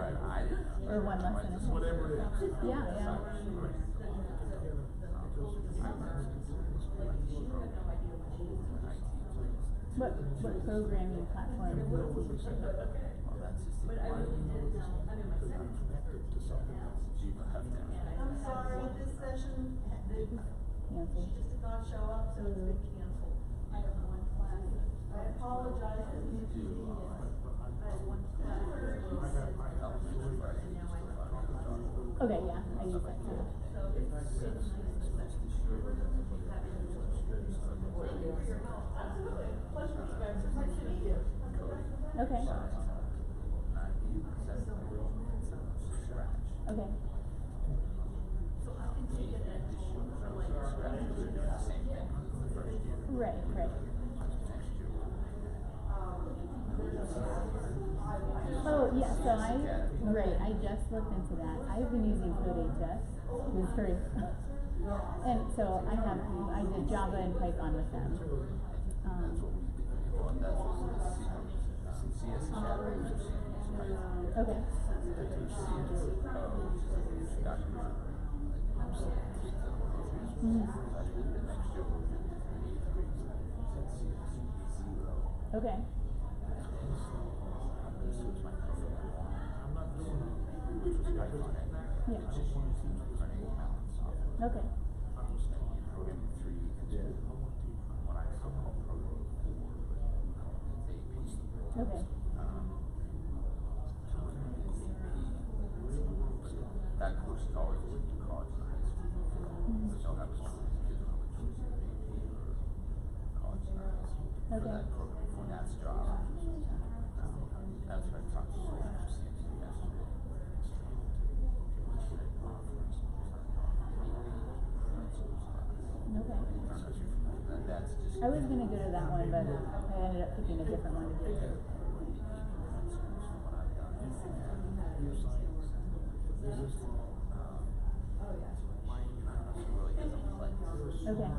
Or 1 lesson ahead. Yeah, yeah. What programming platform? I'm sorry, this session, the Yeah, teachers did not show up, so it's been canceled. I have 1 class. I apologize for the inconvenience. I have 1 class. Okay, yeah, I use that too. So it's been nice this session. Absolutely. Pleasure to meet you guys. Nice to meet you. Okay. Okay. Right, right. Oh, yeah, so I just looked into that. I've been using CodeHS. It's free. And so I did Java and Python with them. Okay. Mm-hmm. Okay. Yeah. Okay. Okay. That course is always linked to college and high school. So they'll have a kids know which was your AP or college and high school for Okay. that program, for that's job. That's what I talked to CMC yesterday. Okay. That's just. I was gonna go to that one, but I ended up picking a different one to do. Okay.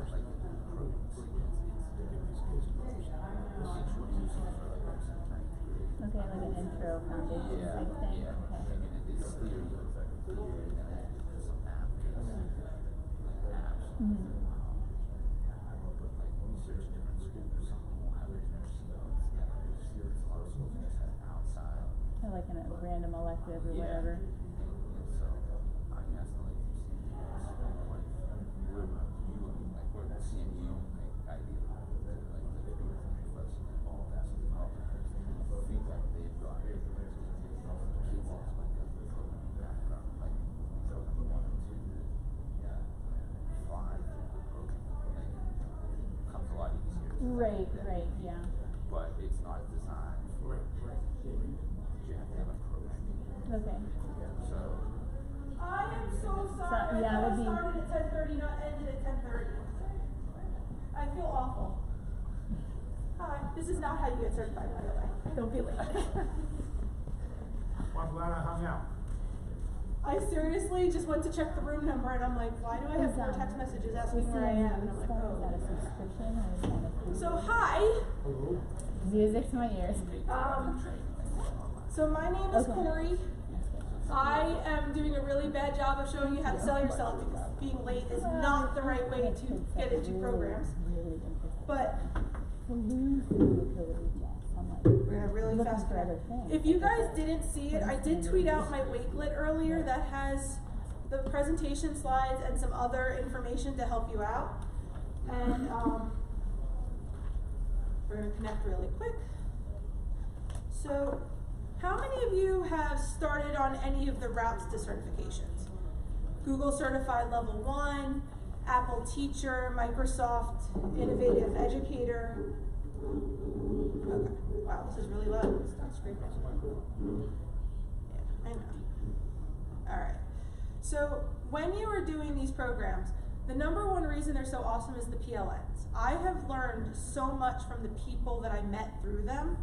Okay, like an intro foundation type thing. Yeah. Okay. It's theory, and then some apps. Mhm. Like research different schools, some will have it in their COs, yeah, a lot of schools just have it outside. Kind of like in a random elective or whatever. And so, I guess like we're at CMU, like idea, like the professors involved, asking all the feedback they've got. Kids have like a programming background, like program 1 and 2, 5, like comes a lot easier. Right, right, yeah. But it's not designed Okay. So, I am so sorry. yeah, it would be- started at 10:30, not ended at 10:30. I feel awful. Hi, this is not how you get certified, by the way. Don't be late. Well, I'm glad I hung out. I seriously just went to check the room number and I'm like, why do I have 4 text messages asking where I am? And I'm like, Is that a oh. subscription or is that a free? So hi. Hello. Music to my ears. So my name is Okay. Corey. I am doing a really bad job of showing you how to sell yourself because being late is not the right way to get into programs. But we're gonna really fast forward. If you guys didn't see it, I did tweet out my Wakelet earlier that has the presentation slides and some other information to help you out. And we're gonna connect really quick. So, how many of you have started on any of the routes to certifications? Google Certified Level 1, Apple Teacher, Microsoft Innovative Educator. Okay, wow, this is really loud. Stop screaming. Yeah, I know. All right, so when you are doing these programs, the number one reason they're so awesome is the PLNs. I have learned so much from the people that I met through them,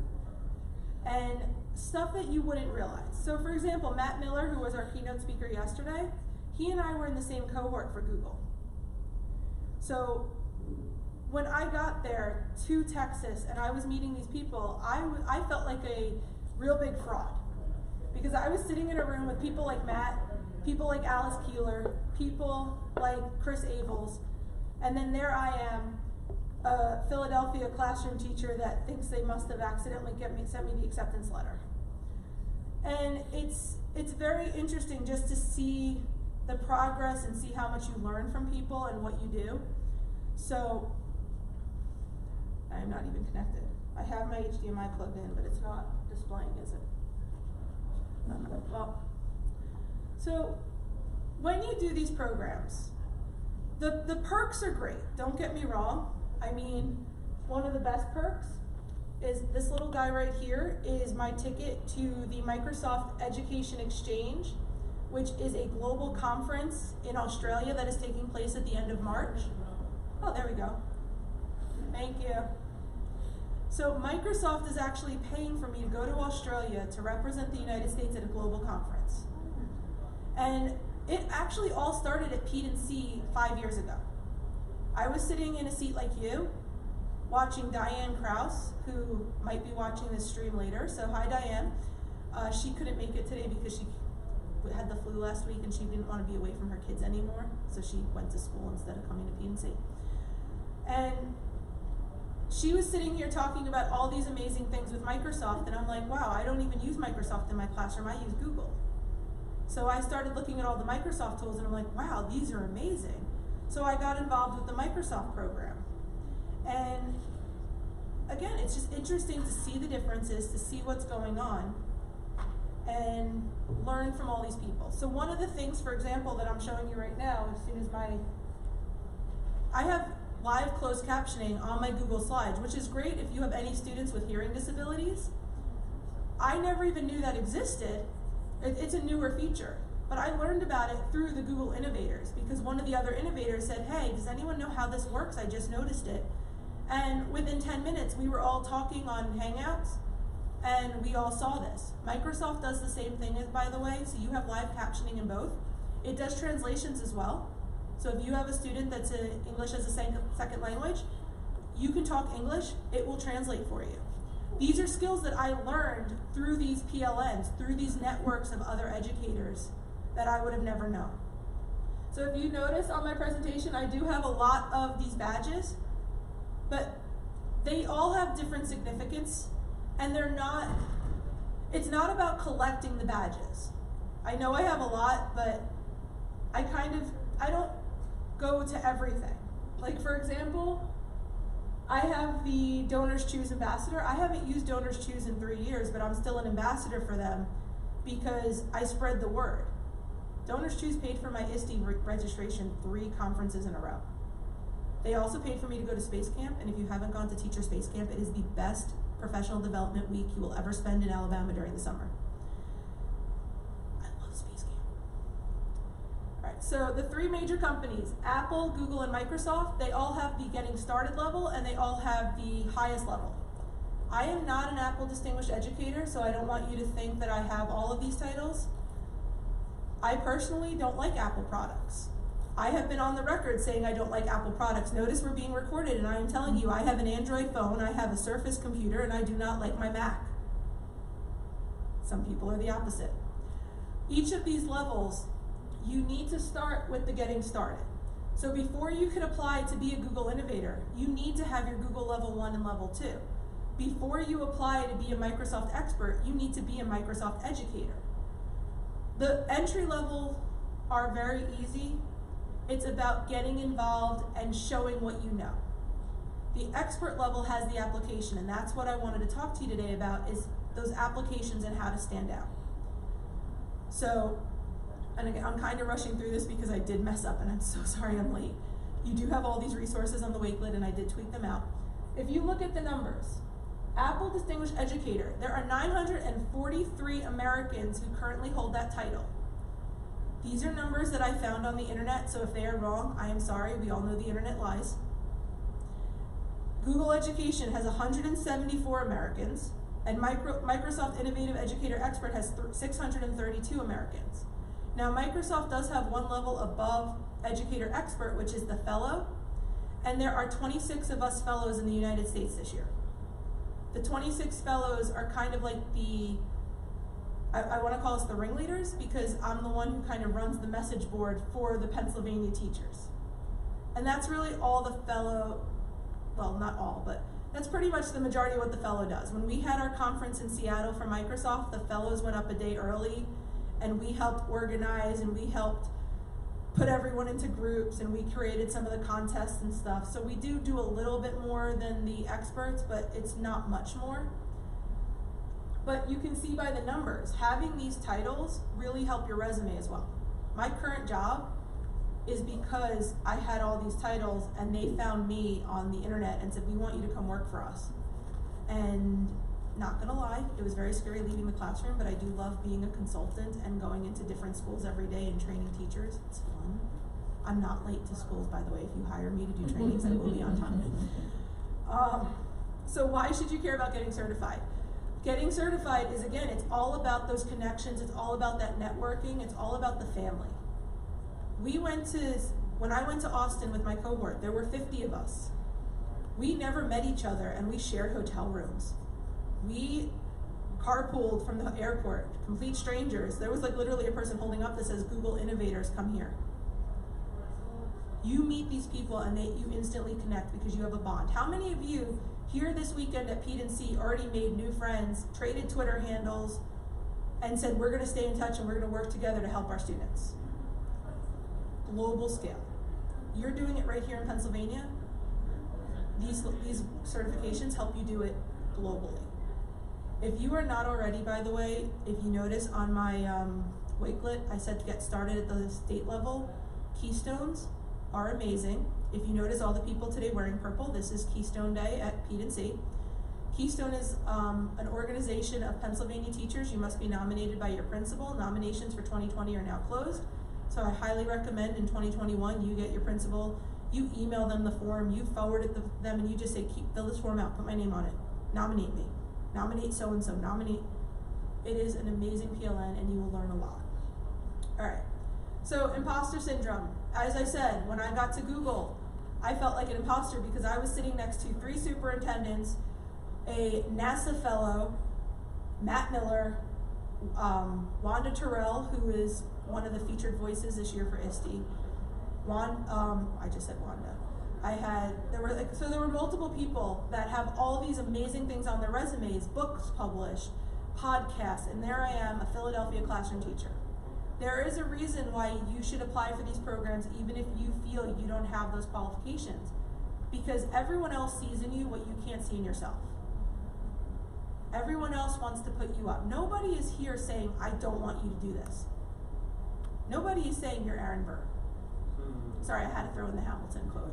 and stuff that you wouldn't realize. So for example, Matt Miller, who was our keynote speaker yesterday, he and I were in the same cohort for Google. So when I got there to Texas and I was meeting these people, I felt like a real big fraud. Because I was sitting in a room with people like Matt, people like Alice Keeler, people like Chris Avels, and then there I am, a Philadelphia classroom teacher that thinks they must have accidentally sent me the acceptance letter. And it's very interesting just to see the progress and see how much you learn from people and what you do. So, I'm not even connected. I have my HDMI plugged in, but it's not displaying, is it? Okay, well, so when you do these programs, the perks are great, don't get me wrong. I mean, one of the best perks is this little guy right here is my ticket to the Microsoft Education Exchange, which is a global conference in Australia that is taking place at the end of March. Oh, there we go. Thank you. So Microsoft is actually paying for me to go to Australia to represent the United States at a global conference. And it actually all started at P&C 5 years ago. I was sitting in a seat like you, watching Diane Krause, who might be watching this stream later. So hi, Diane. She couldn't make it today because she had the flu last week and she didn't want to be away from her kids anymore. So she went to school instead of coming to P&C. And she was sitting here talking about all these amazing things with Microsoft, and I'm like, wow, I don't even use Microsoft in my classroom, I use Google. So I started looking at all the Microsoft tools and I'm like, wow, these are amazing. So I got involved with the Microsoft program. And again, it's just interesting to see the differences, to see what's going on, and learn from all these people. So one of the things, for example, that I'm showing you right now, as soon as I have live closed captioning on my Google Slides, which is great if you have any students with hearing disabilities. I never even knew that existed. It's a newer feature, but I learned about it through the Google Innovators because one of the other innovators said, hey, does anyone know how this works? I just noticed it. And within 10 minutes, we were all talking on Hangouts, and we all saw this. Microsoft does the same thing, by the way, so you have live captioning in both. It does translations as well. So if you have a student that's in English as a second language, you can talk English, it will translate for you. These are skills that I learned through these PLNs, through these networks of other educators that I would have never known. So if you notice on my presentation, I do have a lot of these badges, but they all have different significance, and it's not about collecting the badges. I know I have a lot, but I don't go to everything. Like for example, I have the Donors Choose Ambassador. I haven't used Donors Choose in 3 years, but I'm still an ambassador for them because I spread the word. Donors Choose paid for my ISTE registration 3 conferences in a row. They also paid for me to go to Space Camp, and if you haven't gone to Teacher Space Camp, it is the best professional development week you will ever spend in Alabama during the summer. so the three major companies, Apple, Google, and Microsoft, they all have the getting started level and they all have the highest level. I am not an Apple Distinguished Educator, so I don't want you to think that I have all of these titles. I personally don't like Apple products. I have been on the record saying I don't like Apple products. Notice we're being recorded and I am telling you I have an Android phone, I have a Surface computer, and I do not like my Mac. Some people are the opposite. Each of these levels, you need to start with the getting started. So before you can apply to be a Google Innovator, you need to have your Google Level 1 and Level 2. Before you apply to be a Microsoft expert, you need to be a Microsoft educator. The entry level are very easy. It's about getting involved and showing what you know. The expert level has the application, and that's what I wanted to talk to you today about, is those applications and how to stand out. So, and again, I'm kind of rushing through this because I did mess up and I'm so sorry I'm late. You do have all these resources on the Wakelet and I did tweet them out. If you look at the numbers, Apple Distinguished Educator, there are 943 Americans who currently hold that title. These are numbers that I found on the internet, so if they are wrong, I am sorry, we all know the internet lies. Google Education has 174 Americans, and Microsoft Innovative Educator Expert has 632 Americans. Now, Microsoft does have one level above Educator Expert, which is the Fellow, and there are 26 of us Fellows in the United States this year. The 26 Fellows are kind of like the, I want to call us the ringleaders, because I'm the one who kind of runs the message board for the Pennsylvania teachers. And that's really all the Fellow, well, not all, but that's pretty much the majority of what the Fellow does. When we had our conference in Seattle for Microsoft, the Fellows went up a day early, and we helped organize, and we helped put everyone into groups, and we created some of the contests and stuff. So we do a little bit more than the experts, but it's not much more. But you can see by the numbers, having these titles really help your resume as well. My current job is because I had all these titles and they found me on the internet and said, we want you to come work for us. And not gonna lie, it was very scary leaving the classroom, but I do love being a consultant and going into different schools every day and training teachers. It's fun. I'm not late to schools, by the way. If you hire me to do trainings, I will be on time. So why should you care about getting certified? Getting certified is, again, it's all about those connections, it's all about that networking, it's all about the family. When I went to Austin with my cohort, there were 50 of us. We never met each other and we shared hotel rooms. We carpooled from the airport, complete strangers. There was like literally a person holding up that says, Google Innovators, come here. You meet these people and you instantly connect because you have a bond. How many of you here this weekend at P&C already made new friends, traded Twitter handles, and said, we're gonna stay in touch and we're gonna work together to help our students? Global scale. You're doing it right here in Pennsylvania. These certifications help you do it globally. If you are not already, by the way, if you notice on my Wakelet, I said to get started at the state level. Keystones are amazing. If you notice all the people today wearing purple, this is Keystone Day at P&C. Keystone is an organization of Pennsylvania teachers. You must be nominated by your principal. Nominations for 2020 are now closed. So I highly recommend in 2021, you get your principal, you email them the form, you forward it to them, and you just say, fill this form out, put my name on it, nominate me, nominate so-and-so, nominate. It is an amazing PLN and you will learn a lot. All right, so imposter syndrome. As I said, when I got to Google, I felt like an imposter because I was sitting next to 3 superintendents, a NASA fellow, Matt Miller, Wanda Terrell, who is one of the featured voices this year for ISTE. I just said Wanda. There were multiple people that have all these amazing things on their resumes, books published, podcasts, and there I am, a Philadelphia classroom teacher. There is a reason why you should apply for these programs even if you feel you don't have those qualifications, because everyone else sees in you what you can't see in yourself. Everyone else wants to put you up. Nobody is here saying, I don't want you to do this. Nobody is saying you're Aaron Burr. Sorry, I had to throw in the Hamilton quote.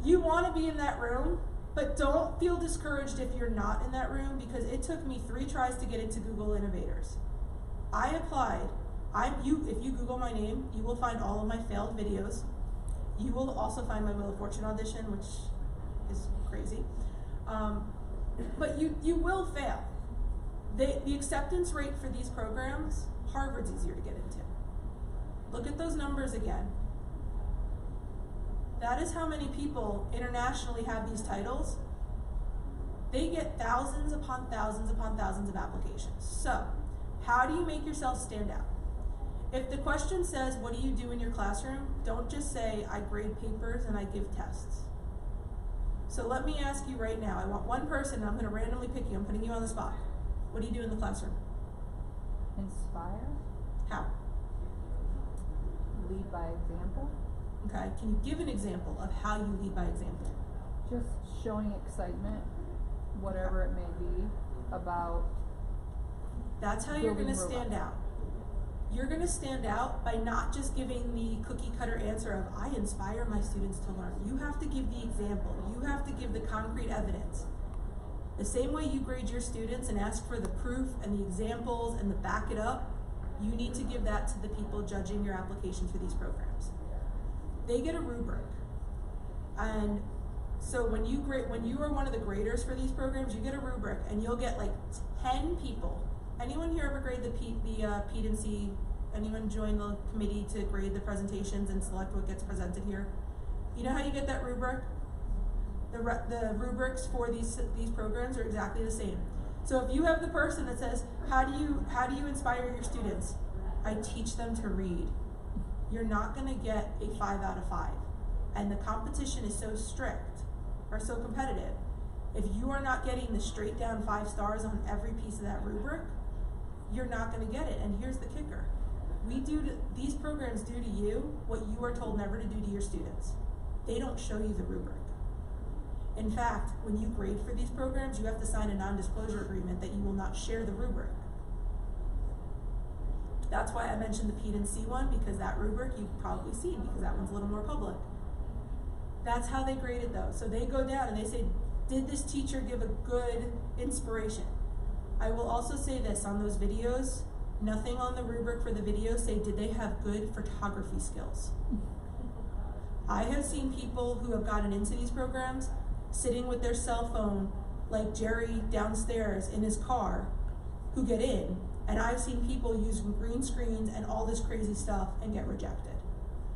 You want to be in that room, but don't feel discouraged if you're not in that room, because it took me 3 tries to get into Google Innovators. I applied. If you Google my name, you will find all of my failed videos. You will also find my Wheel of Fortune audition, which is crazy. But you will fail. The acceptance rate for these programs, Harvard's easier to get into. Look at those numbers again. That is how many people internationally have these titles. They get thousands upon thousands upon thousands of applications. So, how do you make yourself stand out? If the question says, what do you do in your classroom? Don't just say, I grade papers and I give tests. So let me ask you right now, I want one person, and I'm gonna randomly pick you, I'm putting you on the spot. What do you do in the classroom? Inspire, How? lead by example, Okay, can you give an example of how you lead by example? just showing excitement, whatever it may be, about That's how you're gonna building stand robots. out. You're gonna stand out by not just giving the cookie cutter answer of, I inspire my students to learn. You have to give the example. You have to give the concrete evidence. The same way you grade your students and ask for the proof and the examples and the back it up, you need to give that to the people judging your applications for these programs. They get a rubric. And so when you are one of the graders for these programs, you get a rubric and you'll get like 10 people. Anyone here ever grade the P&C? Anyone join the committee to grade the presentations and select what gets presented here? You know how you get that rubric? The rubrics for these programs are exactly the same. So if you have the person that says, how do you inspire your students? I teach them to read. You're not gonna get a 5 out of 5. And the competition is so strict or so competitive. If you are not getting the straight down 5 stars on every piece of that rubric, you're not gonna get it. And here's the kicker. These programs do to you what you are told never to do to your students. They don't show you the rubric. In fact, when you grade for these programs, you have to sign a non-disclosure agreement that you will not share the rubric. That's why I mentioned the P&C one, because that rubric you've probably seen, because that one's a little more public. That's how they grade it though. So they go down and they say, did this teacher give a good inspiration? I will also say this on those videos, nothing on the rubric for the video say, did they have good photography skills? I have seen people who have gotten into these programs sitting with their cell phone, like Jerry downstairs in his car, who get in, and I've seen people using green screens and all this crazy stuff and get rejected.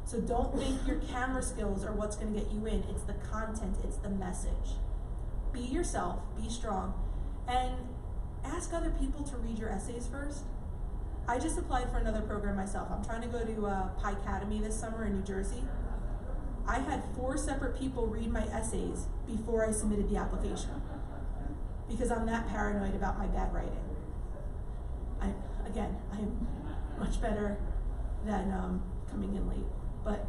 So don't think your camera skills are what's gonna get you in. It's the content, it's the message. Be yourself, be strong, and ask other people to read your essays first. I just applied for another program myself. I'm trying to go to Pi Academy this summer in New Jersey. I had 4 separate people read my essays before I submitted the application, because I'm that paranoid about my bad writing. I'm much better than coming in late, but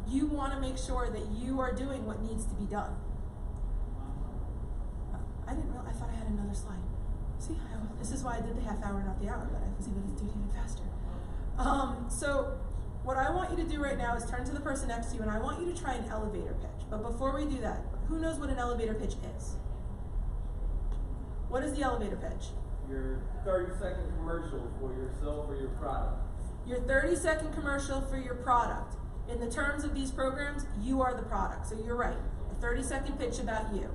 you want to make sure that you are doing what needs to be done. I thought I had another slide. See, this is why I did the half hour, not the hour, but I was able to do it even faster. So what I want you to do right now is turn to the person next to you, and I want you to try an elevator pitch. But before we do that, who knows what an elevator pitch is? What is the elevator pitch? Your 30-second commercial for yourself or your product. Your 30-second commercial for your product. In the terms of these programs, you are the product. So you're right. A 30-second pitch about you.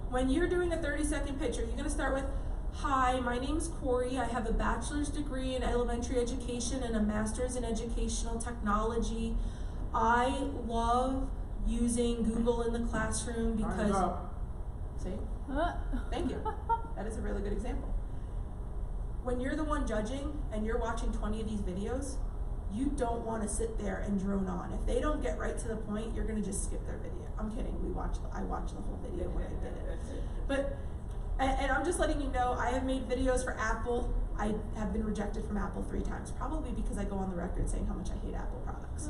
When you're doing a 30-second pitch, are you going to start with, hi, my name's Corey. I have a bachelor's degree in elementary education and a master's in educational technology. I love using Google in the classroom because... See? Thank you. That is a really good example. When you're the one judging and you're watching 20 of these videos, you don't want to sit there and drone on. If they don't get right to the point, you're going to just skip their video. I'm kidding. I watched the whole video when I did it. But, and I'm just letting you know, I have made videos for Apple. I have been rejected from Apple 3 times, probably because I go on the record saying how much I hate Apple products.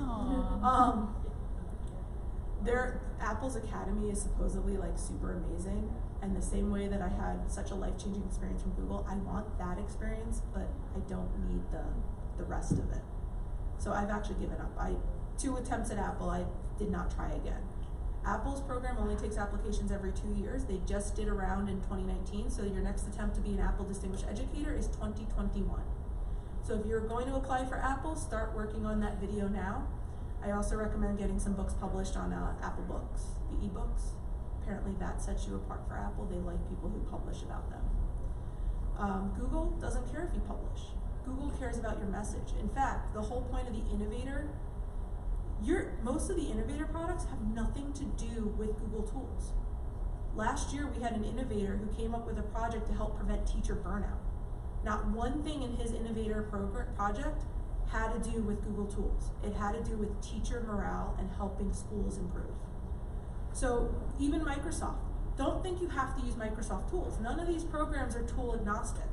Apple's Academy is supposedly like super amazing, and the same way that I had such a life-changing experience from Google, I want that experience, but I don't need the rest of it. So I've actually given up. 2 attempts at Apple, I did not try again. Apple's program only takes applications every 2 years. They just did a round in 2019, so your next attempt to be an Apple Distinguished Educator is 2021. So So if you're going to apply for Apple, start working on that video now. I also recommend getting some books published on Apple Books, the ebooks. Apparently that sets you apart for Apple. They like people who publish about them. Google doesn't care if you publish. Google cares about your message. In fact, the whole point of the Innovator, most of the Innovator products have nothing to do with Google tools. Last year, we had an innovator who came up with a project to help prevent teacher burnout. Not one thing in his Innovator project had to do with Google tools. It had to do with teacher morale and helping schools improve. So even Microsoft, don't think you have to use Microsoft tools. None of these programs are tool agnostic.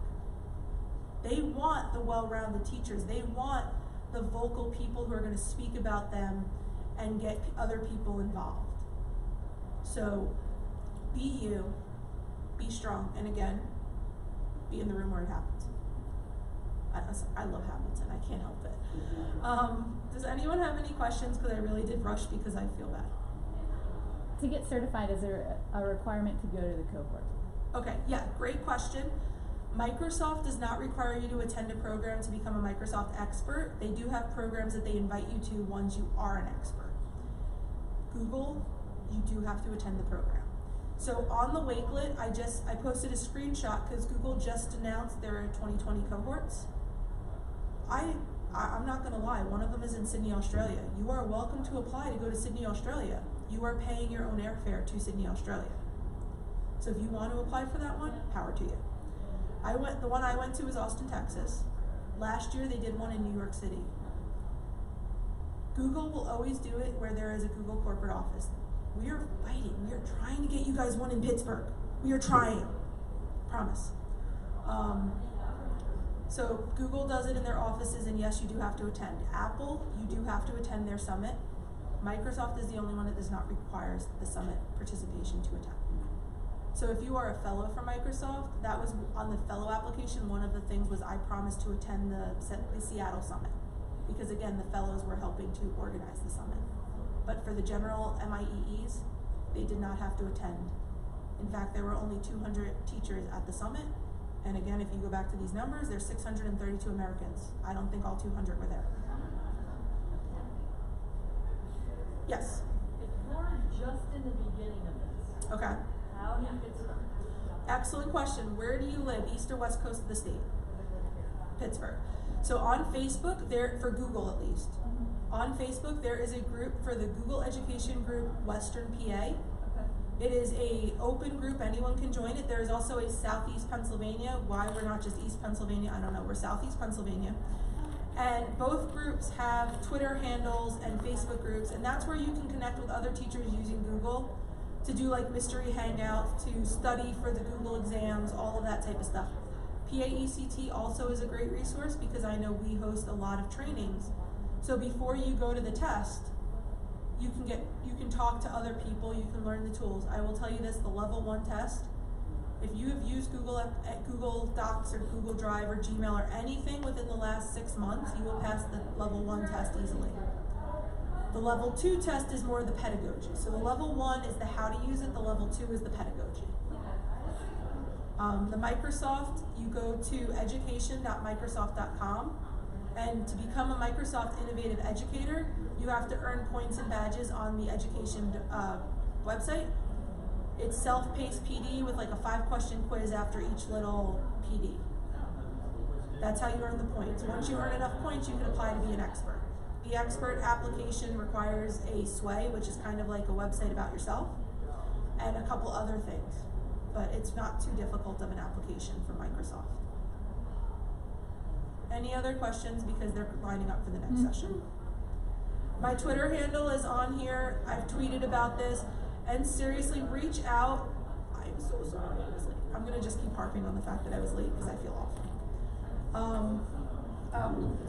They want the well-rounded teachers. They want the vocal people who are going to speak about them and get other people involved. So be you, be strong, and again, be in the room where it happens. I love Hamilton, I can't help it. Does anyone have any questions? Because I really did rush because I feel bad. To get certified, is there a requirement to go to the cohort? Okay, yeah, great question. Microsoft does not require you to attend a program to become a Microsoft expert. They do have programs that they invite you to once you are an expert. Google, you do have to attend the program. So on the Wakelet, I posted a screenshot because Google just announced their 2020 cohorts. I'm not gonna lie, one of them is in Sydney, Australia. You are welcome to apply to go to Sydney, Australia. You are paying your own airfare to Sydney, Australia. So if you want to apply for that one, power to you. The one I went to was Austin, Texas. Last year they did one in New York City. Google will always do it where there is a Google corporate office. We are fighting, we are trying to get you guys one in Pittsburgh. We are trying, promise. So Google does it in their offices, and yes, you do have to attend. Apple, you do have to attend their summit. Microsoft is the only one that does not require the summit participation to attend. So if you are a fellow from Microsoft, that was on the fellow application, one of the things was I promised to attend the Seattle summit. Because again, the fellows were helping to organize the summit. But for the general MIEEs, they did not have to attend. In fact, there were only 200 teachers at the summit. And again, if you go back to these numbers, there's 632 Americans. I don't think all 200 were there. Yes? If we're just in the beginning of this, okay. How do you get started? Excellent question. Where do you live, east or west coast of the state? Pittsburgh. So on Facebook, for Google at least, on Facebook there is a group for the Google Education Group Western PA. It is a open group, anyone can join it. There is also a Southeast Pennsylvania. Why we're not just East Pennsylvania, I don't know. We're Southeast Pennsylvania. And both groups have Twitter handles and Facebook groups, and that's where you can connect with other teachers using Google to do like mystery hangouts, to study for the Google exams, all of that type of stuff. PAECT also is a great resource because I know we host a lot of trainings. So before you go to the test, you can talk to other people, you can learn the tools. I will tell you this, the level 1 test, if you have used Google Docs or Google Drive or Gmail or anything within the last 6 months, you will pass the level 1 test easily. The level 2 test is more the pedagogy. So the level 1 is the how to use it, the level 2 is the pedagogy. The Microsoft, you go to education.microsoft.com, and to become a Microsoft Innovative Educator, you have to earn points and badges on the education website. It's self-paced PD with like a 5-question quiz after each little PD. That's how you earn the points. Once you earn enough points, you can apply to be an expert. The expert application requires a SWAY, which is kind of like a website about yourself, and a couple other things. But it's not too difficult of an application for Microsoft. Any other questions, because they're lining up for the next session? My Twitter handle is on here. I've tweeted about this. And seriously, reach out. I'm so sorry I was late. I'm going to just keep harping on the fact that I was late because I feel awful.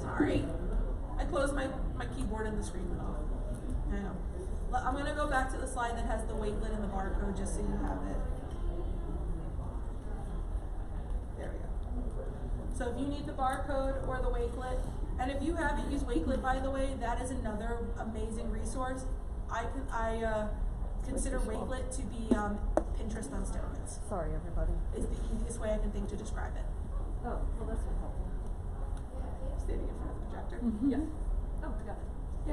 Sorry. I closed my keyboard and the screen went off. I know. I'm going to go back to the slide that has the Wakelet and the barcode just so you have it. There we go. So if you need the barcode or the Wakelet, and if you haven't used Wakelet, by the way, that is another amazing resource. I consider Wakelet to be Pinterest on steroids. Sorry, everybody. It's the easiest way I can think to describe it. Oh, well, that's helpful. Doctor? Mhm. Yes. Oh, I got it.